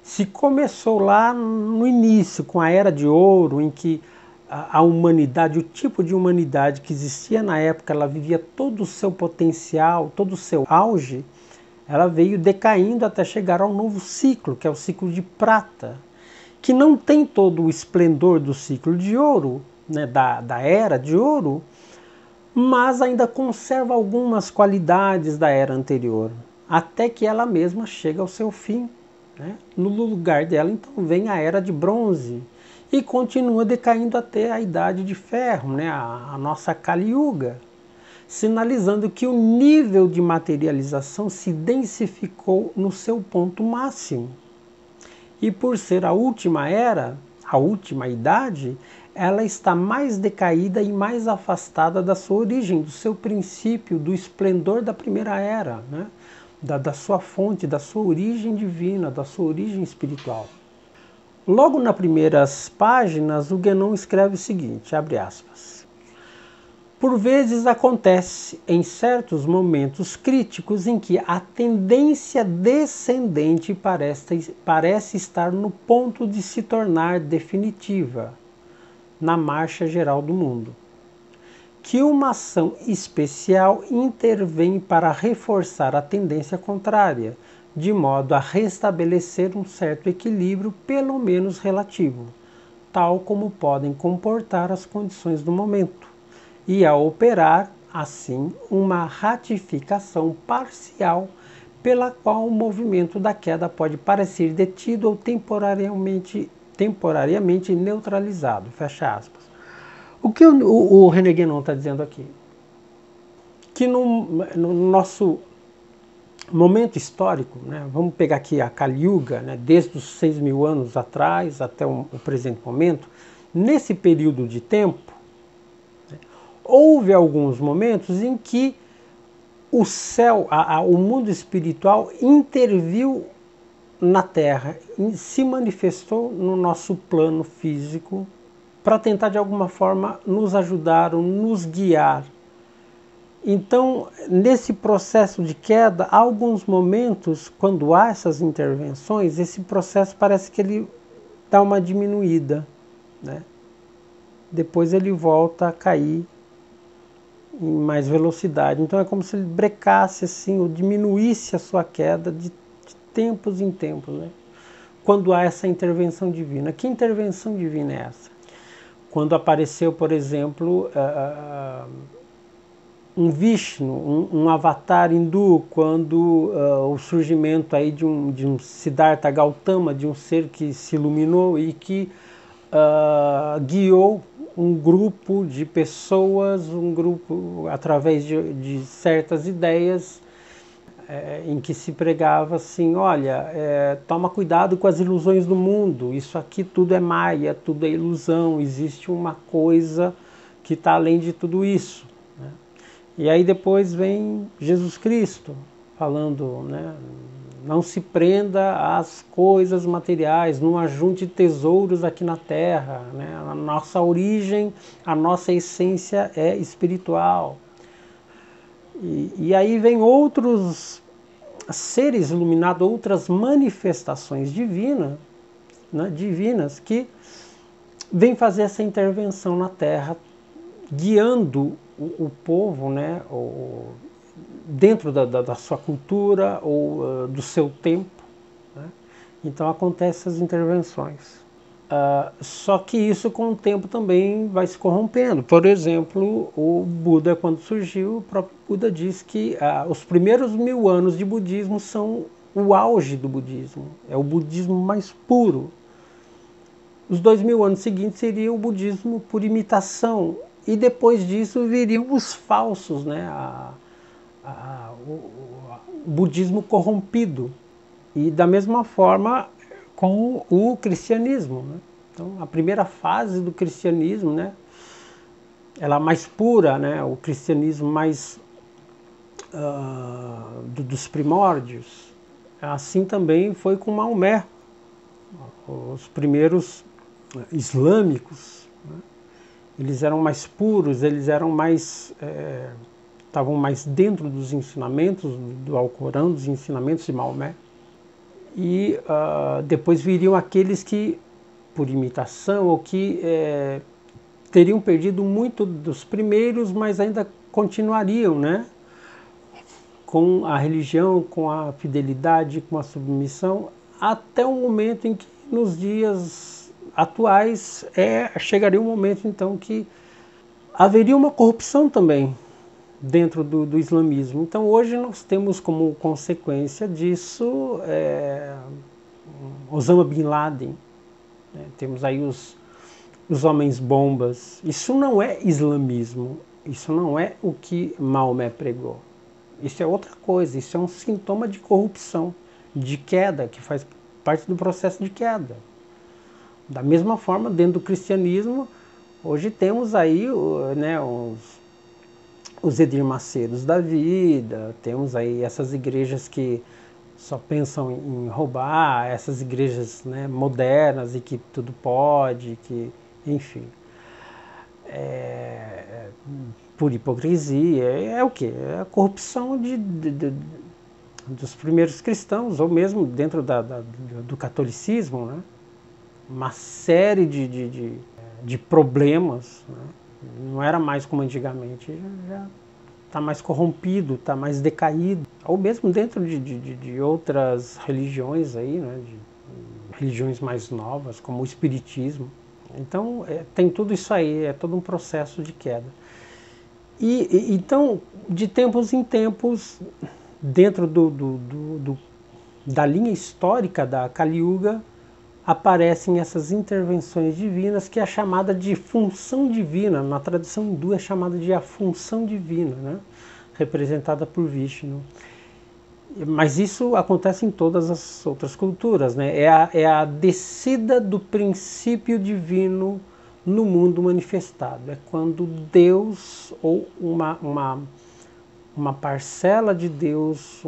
Se começou lá no início, com a Era de Ouro, em que a humanidade, o tipo de humanidade que existia na época, ela vivia todo o seu potencial, todo o seu auge, ela veio decaindo até chegar ao novo ciclo, que é o ciclo de prata, que não tem todo o esplendor do ciclo de ouro, né, da Era de Ouro, mas ainda conserva algumas qualidades da era anterior, até que ela mesma chega ao seu fim, né? No lugar dela, então, vem a Era de Bronze, e continua decaindo até a Idade de Ferro, né? a nossa Kali Yuga, sinalizando que o nível de materialização se densificou no seu ponto máximo. E por ser a última era, a última idade, ela está mais decaída e mais afastada da sua origem, do seu princípio, do esplendor da primeira era, né? da sua fonte, da sua origem divina, da sua origem espiritual. Logo nas primeiras páginas, o Guénon escreve o seguinte, abre aspas: por vezes acontece em certos momentos críticos em que a tendência descendente parece estar no ponto de se tornar definitiva na marcha geral do mundo, que uma ação especial intervém para reforçar a tendência contrária, de modo a restabelecer um certo equilíbrio, pelo menos relativo, tal como podem comportar as condições do momento, e a operar, assim, uma ratificação parcial pela qual o movimento da queda pode parecer detido ou temporariamente neutralizado, fecha aspas. O que o René Guénon está dizendo aqui? Que no nosso momento histórico, né, vamos pegar aqui a Kali Yuga, né, desde os 6.000 anos atrás até o presente momento, nesse período de tempo, né, houve alguns momentos em que o céu, o mundo espiritual interviu na Terra, se manifestou no nosso plano físico para tentar de alguma forma nos ajudar, nos guiar. Então, nesse processo de queda, há alguns momentos, quando há essas intervenções, esse processo parece que ele dá uma diminuída, né? Depois ele volta a cair em mais velocidade. Então é como se ele brecasse assim, ou diminuísse a sua queda de tempos em tempos, né? quando há essa intervenção divina. Que intervenção divina é essa? Quando apareceu, por exemplo, um Vishnu, um avatar hindu, quando o surgimento aí de um Siddhartha Gautama, de um ser que se iluminou e que guiou um grupo de pessoas, um grupo através de certas ideias, em que se pregava assim, olha, toma cuidado com as ilusões do mundo, isso aqui tudo é maia, tudo é ilusão, existe uma coisa que está além de tudo isso. Né? E aí depois vem Jesus Cristo falando, né, não se prenda às coisas materiais, não ajunte tesouros aqui na terra, né? A nossa origem, a nossa essência é espiritual. E aí vem outros seres iluminados, outras manifestações divinas, né, divinas, que vêm fazer essa intervenção na Terra, guiando o povo, né, dentro da sua cultura ou do seu tempo. Né? Então acontecem essas intervenções. Só que isso com o tempo também vai se corrompendo. Por exemplo, o Buda, quando surgiu, o próprio Buda diz que os primeiros 1000 anos de budismo são o auge do budismo. É o budismo mais puro. Os 2000 anos seguintes seria o budismo por imitação. E depois disso viriam os falsos, né? O budismo corrompido. E da mesma forma com o cristianismo. Né? Então, a primeira fase do cristianismo, né, ela mais pura, né, o cristianismo mais dos primórdios. Assim também foi com Maomé, os primeiros islâmicos. Né? Eles eram mais puros, eles eram mais estavam mais dentro dos ensinamentos do Alcorão, dos ensinamentos de Maomé. E depois viriam aqueles que, por imitação, ou que teriam perdido muito dos primeiros, mas ainda continuariam, né? Com a religião, com a fidelidade, com a submissão, até o momento em que, nos dias atuais, chegaria um momento, então, que haveria uma corrupção também dentro do islamismo. Então hoje nós temos como consequência disso Osama Bin Laden, né? Temos aí os homens bombas. Isso não é islamismo, isso não é o que Maomé pregou. Isso é outra coisa, isso é um sintoma de corrupção, de queda, que faz parte do processo de queda. Da mesma forma, dentro do cristianismo, hoje temos aí, né, os Edir Maceiros da vida, temos aí essas igrejas que só pensam em roubar, essas igrejas, né, modernas e que tudo pode, que, enfim, por hipocrisia, o quê? É a corrupção dos primeiros cristãos, ou mesmo dentro do catolicismo, né? Uma série de problemas, né? Não era mais como antigamente, já está mais corrompido, está mais decaído. Ou mesmo dentro de outras religiões aí, né? De religiões mais novas, como o espiritismo. Então tem tudo isso aí, é todo um processo de queda. Então, de tempos em tempos, dentro da linha histórica da Kali Yuga, aparecem essas intervenções divinas, que é chamada de função divina. Na tradição hindu é chamada de a função divina, né? Representada por Vishnu. Mas isso acontece em todas as outras culturas, né? É a descida do princípio divino no mundo manifestado. É quando Deus, ou uma parcela de Deus,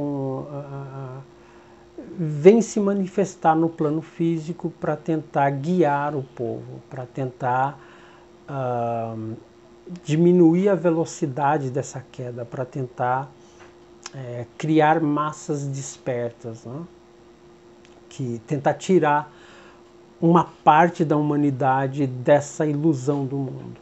vem se manifestar no plano físico para tentar guiar o povo, para tentar diminuir a velocidade dessa queda, para tentar criar massas despertas, né? Que tentar tirar uma parte da humanidade dessa ilusão do mundo.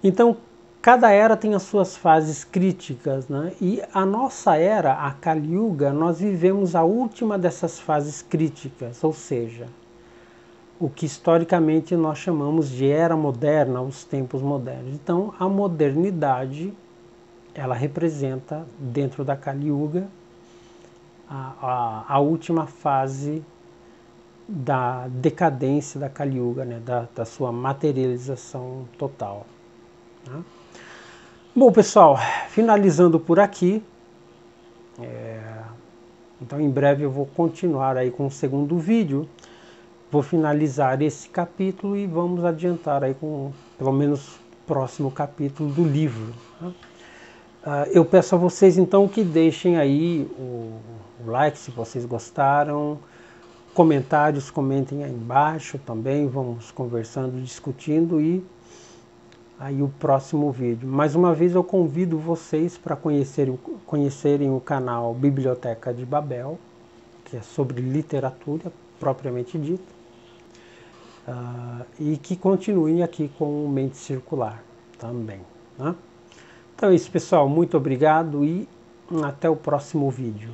Então, cada era tem as suas fases críticas, né? E a nossa era, a Kali Yuga, nós vivemos a última dessas fases críticas, ou seja, o que historicamente nós chamamos de era moderna, os tempos modernos. Então, a modernidade, ela representa, dentro da Kali Yuga, a última fase da decadência da Kali Yuga, né? da sua materialização total. Né? Bom, pessoal, finalizando por aqui, então em breve eu vou continuar aí com o segundo vídeo, vou finalizar esse capítulo e vamos adiantar aí com pelo menos o próximo capítulo do livro. Né? Eu peço a vocês então que deixem aí o like se vocês gostaram, comentários, comentem aí embaixo também, vamos conversando, discutindo e aí o próximo vídeo. Mais uma vez eu convido vocês para conhecerem o canal Biblioteca de Babel, que é sobre literatura propriamente dita, e que continuem aqui com o Mente Circular também. Né? Então é isso, pessoal. Muito obrigado e até o próximo vídeo.